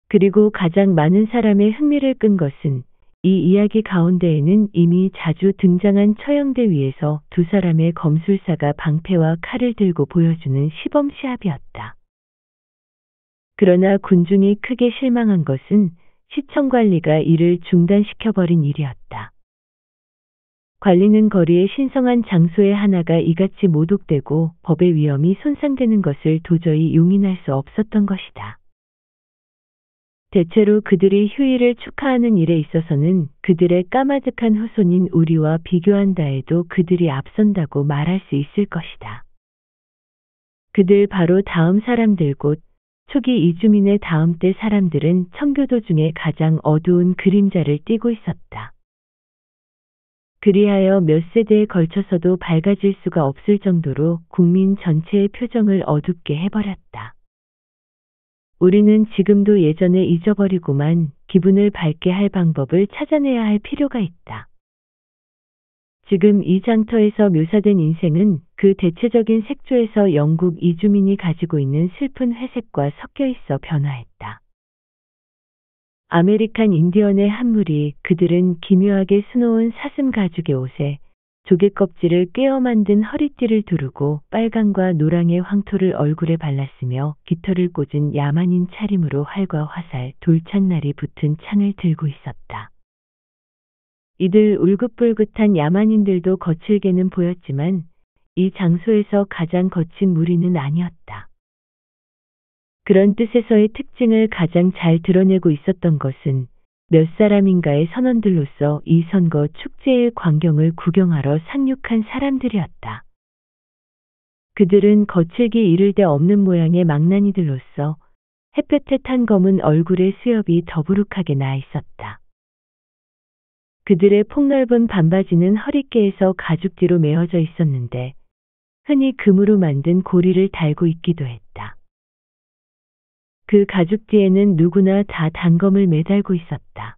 그리고 가장 많은 사람의 흥미를 끈 것은 이 이야기 가운데에는 이미 자주 등장한 처형대 위에서 두 사람의 검술사가 방패와 칼을 들고 보여주는 시범 시합이었다. 그러나 군중이 크게 실망한 것은 시청 관리가 이를 중단시켜버린 일이었다. 관리는 거리의 신성한 장소에 하나가 이같이 모독되고 법의 위엄이 손상되는 것을 도저히 용인할 수 없었던 것이다. 대체로 그들이 휴일을 축하하는 일에 있어서는 그들의 까마득한 후손인 우리와 비교한다 해도 그들이 앞선다고 말할 수 있을 것이다. 그들 바로 다음 사람들 곧 초기 이주민의 다음 때 사람들은 청교도 중에 가장 어두운 그림자를 띠고 있었다. 그리하여 몇 세대에 걸쳐서도 밝아질 수가 없을 정도로 국민 전체의 표정을 어둡게 해버렸다. 우리는 지금도 예전에 잊어버리고만 기분을 밝게 할 방법을 찾아내야 할 필요가 있다. 지금 이 장터에서 묘사된 인생은 그 대체적인 색조에서 영국 이주민이 가지고 있는 슬픈 회색과 섞여 있어 변화했다. 아메리칸 인디언의 한 무리, 그들은 기묘하게 수놓은 사슴 가죽의 옷에 조개 껍질을 꿰어 만든 허리띠를 두르고 빨강과 노랑의 황토를 얼굴에 발랐으며 깃털을 꽂은 야만인 차림으로 활과 화살, 돌창날이 붙은 창을 들고 있었다. 이들 울긋불긋한 야만인들도 거칠게는 보였지만 이 장소에서 가장 거친 무리는 아니었다. 그런 뜻에서의 특징을 가장 잘 드러내고 있었던 것은 몇 사람인가의 선원들로서 이 선거 축제의 광경을 구경하러 상륙한 사람들이었다. 그들은 거칠기 이를 데 없는 모양의 망나니들로서 햇볕에 탄 검은 얼굴에 수염이 더부룩하게 나 있었다. 그들의 폭넓은 반바지는 허리께에서 가죽뒤로 메어져 있었는데 흔히 금으로 만든 고리를 달고 있기도 했다. 그 가죽뒤에는 누구나 다 단검을 매달고 있었다.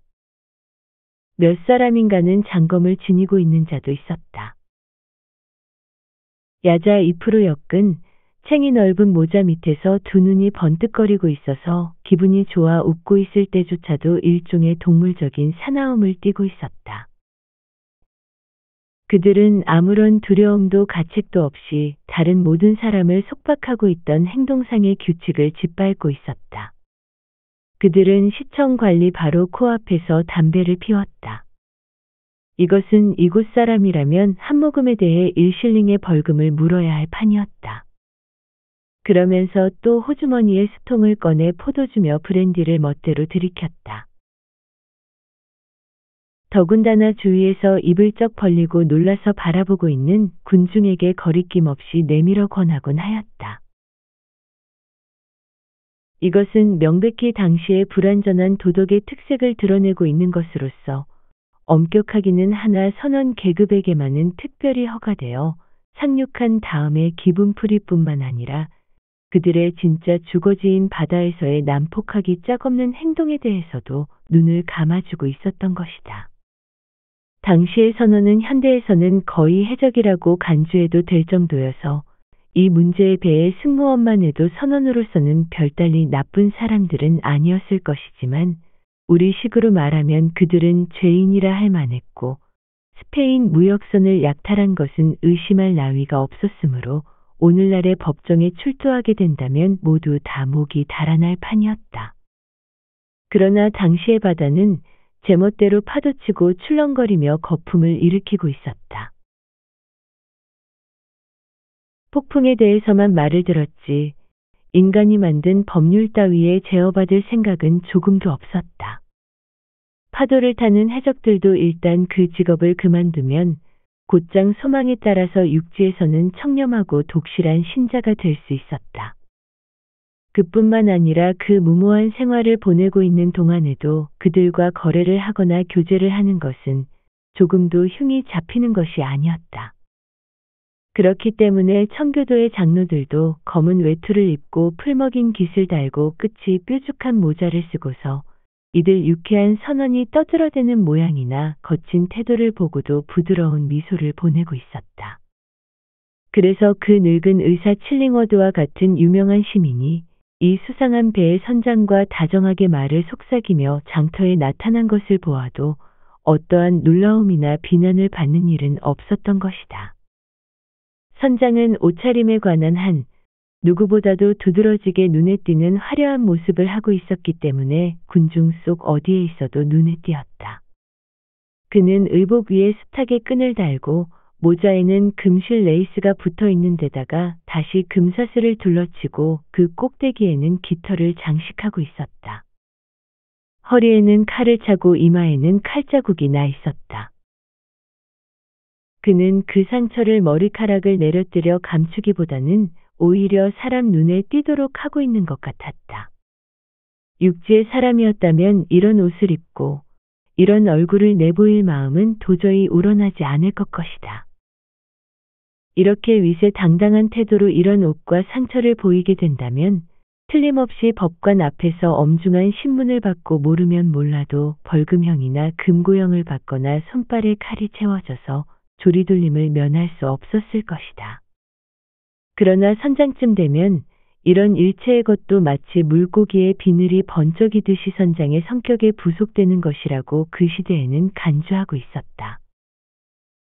몇 사람인가는 장검을 지니고 있는 자도 있었다. 야자 잎으로 엮은 챙이 넓은 모자 밑에서 두 눈이 번뜩거리고 있어서 기분이 좋아 웃고 있을 때조차도 일종의 동물적인 사나움을 띠고 있었다. 그들은 아무런 두려움도 가책도 없이 다른 모든 사람을 속박하고 있던 행동상의 규칙을 짓밟고 있었다. 그들은 시청 관리 바로 코앞에서 담배를 피웠다. 이것은 이곳 사람이라면 한 모금에 대해 1실링의 벌금을 물어야 할 판이었다. 그러면서 또 호주머니에 수통을 꺼내 포도주며 브랜디를 멋대로 들이켰다. 더군다나 주위에서 입을 쩍 벌리고 놀라서 바라보고 있는 군중에게 거리낌 없이 내밀어 권하곤 하였다. 이것은 명백히 당시의 불완전한 도덕의 특색을 드러내고 있는 것으로서 엄격하기는 하나 선원 계급에게만은 특별히 허가되어 상륙한 다음에 기분풀이뿐만 아니라 그들의 진짜 주거지인 바다에서의 난폭하기 짝없는 행동에 대해서도 눈을 감아주고 있었던 것이다. 당시의 선원은 현대에서는 거의 해적이라고 간주해도 될 정도여서 이 문제에 대해 승무원만 해도 선원으로서는 별달리 나쁜 사람들은 아니었을 것이지만 우리 식으로 말하면 그들은 죄인이라 할 만했고 스페인 무역선을 약탈한 것은 의심할 나위가 없었으므로 오늘날의 법정에 출두하게 된다면 모두 다 목이 달아날 판이었다. 그러나 당시의 바다는 제멋대로 파도치고 출렁거리며 거품을 일으키고 있었다. 폭풍에 대해서만 말을 들었지 인간이 만든 법률 따위에 제어받을 생각은 조금도 없었다. 파도를 타는 해적들도 일단 그 직업을 그만두면 곧장 소망에 따라서 육지에서는 청렴하고 독실한 신자가 될 수 있었다. 그뿐만 아니라 그 무모한 생활을 보내고 있는 동안에도 그들과 거래를 하거나 교제를 하는 것은 조금도 흉이 잡히는 것이 아니었다. 그렇기 때문에 청교도의 장로들도 검은 외투를 입고 풀먹인 깃을 달고 끝이 뾰족한 모자를 쓰고서 이들 유쾌한 선언이 떠들어대는 모양이나 거친 태도를 보고도 부드러운 미소를 보내고 있었다. 그래서 그 늙은 의사 칠링워드와 같은 유명한 시민이 이 수상한 배의 선장과 다정하게 말을 속삭이며 장터에 나타난 것을 보아도 어떠한 놀라움이나 비난을 받는 일은 없었던 것이다. 선장은 옷차림에 관한 한 누구보다도 두드러지게 눈에 띄는 화려한 모습을 하고 있었기 때문에 군중 속 어디에 있어도 눈에 띄었다. 그는 의복 위에 숱하게 끈을 달고 모자에는 금실 레이스가 붙어 있는 데다가 다시 금사슬을 둘러치고 그 꼭대기에는 깃털을 장식하고 있었다. 허리에는 칼을 차고 이마에는 칼자국이 나 있었다. 그는 그 상처를 머리카락을 내려뜨려 감추기보다는 오히려 사람 눈에 띄도록 하고 있는 것 같았다. 육지의 사람이었다면 이런 옷을 입고 이런 얼굴을 내보일 마음은 도저히 우러나지 않을 것이다. 이렇게 위세당당한 태도로 이런 옷과 상처를 보이게 된다면 틀림없이 법관 앞에서 엄중한 신문을 받고 모르면 몰라도 벌금형이나 금고형을 받거나 손발에 칼이 채워져서 조리돌림을 면할 수 없었을 것이다. 그러나 선장쯤 되면 이런 일체의 것도 마치 물고기의 비늘이 번쩍이듯이 선장의 성격에 부속되는 것이라고 그 시대에는 간주하고 있었다.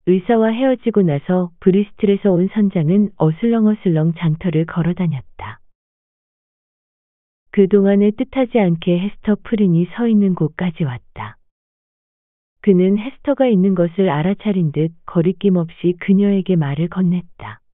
의사와 헤어지고 나서 브리스틀에서 온 선장은 어슬렁어슬렁 장터를 걸어다녔다. 그동안에 뜻하지 않게 헤스터 프린이 서 있는 곳까지 왔다. 그는 헤스터가 있는 것을 알아차린 듯 거리낌 없이 그녀에게 말을 건넸다.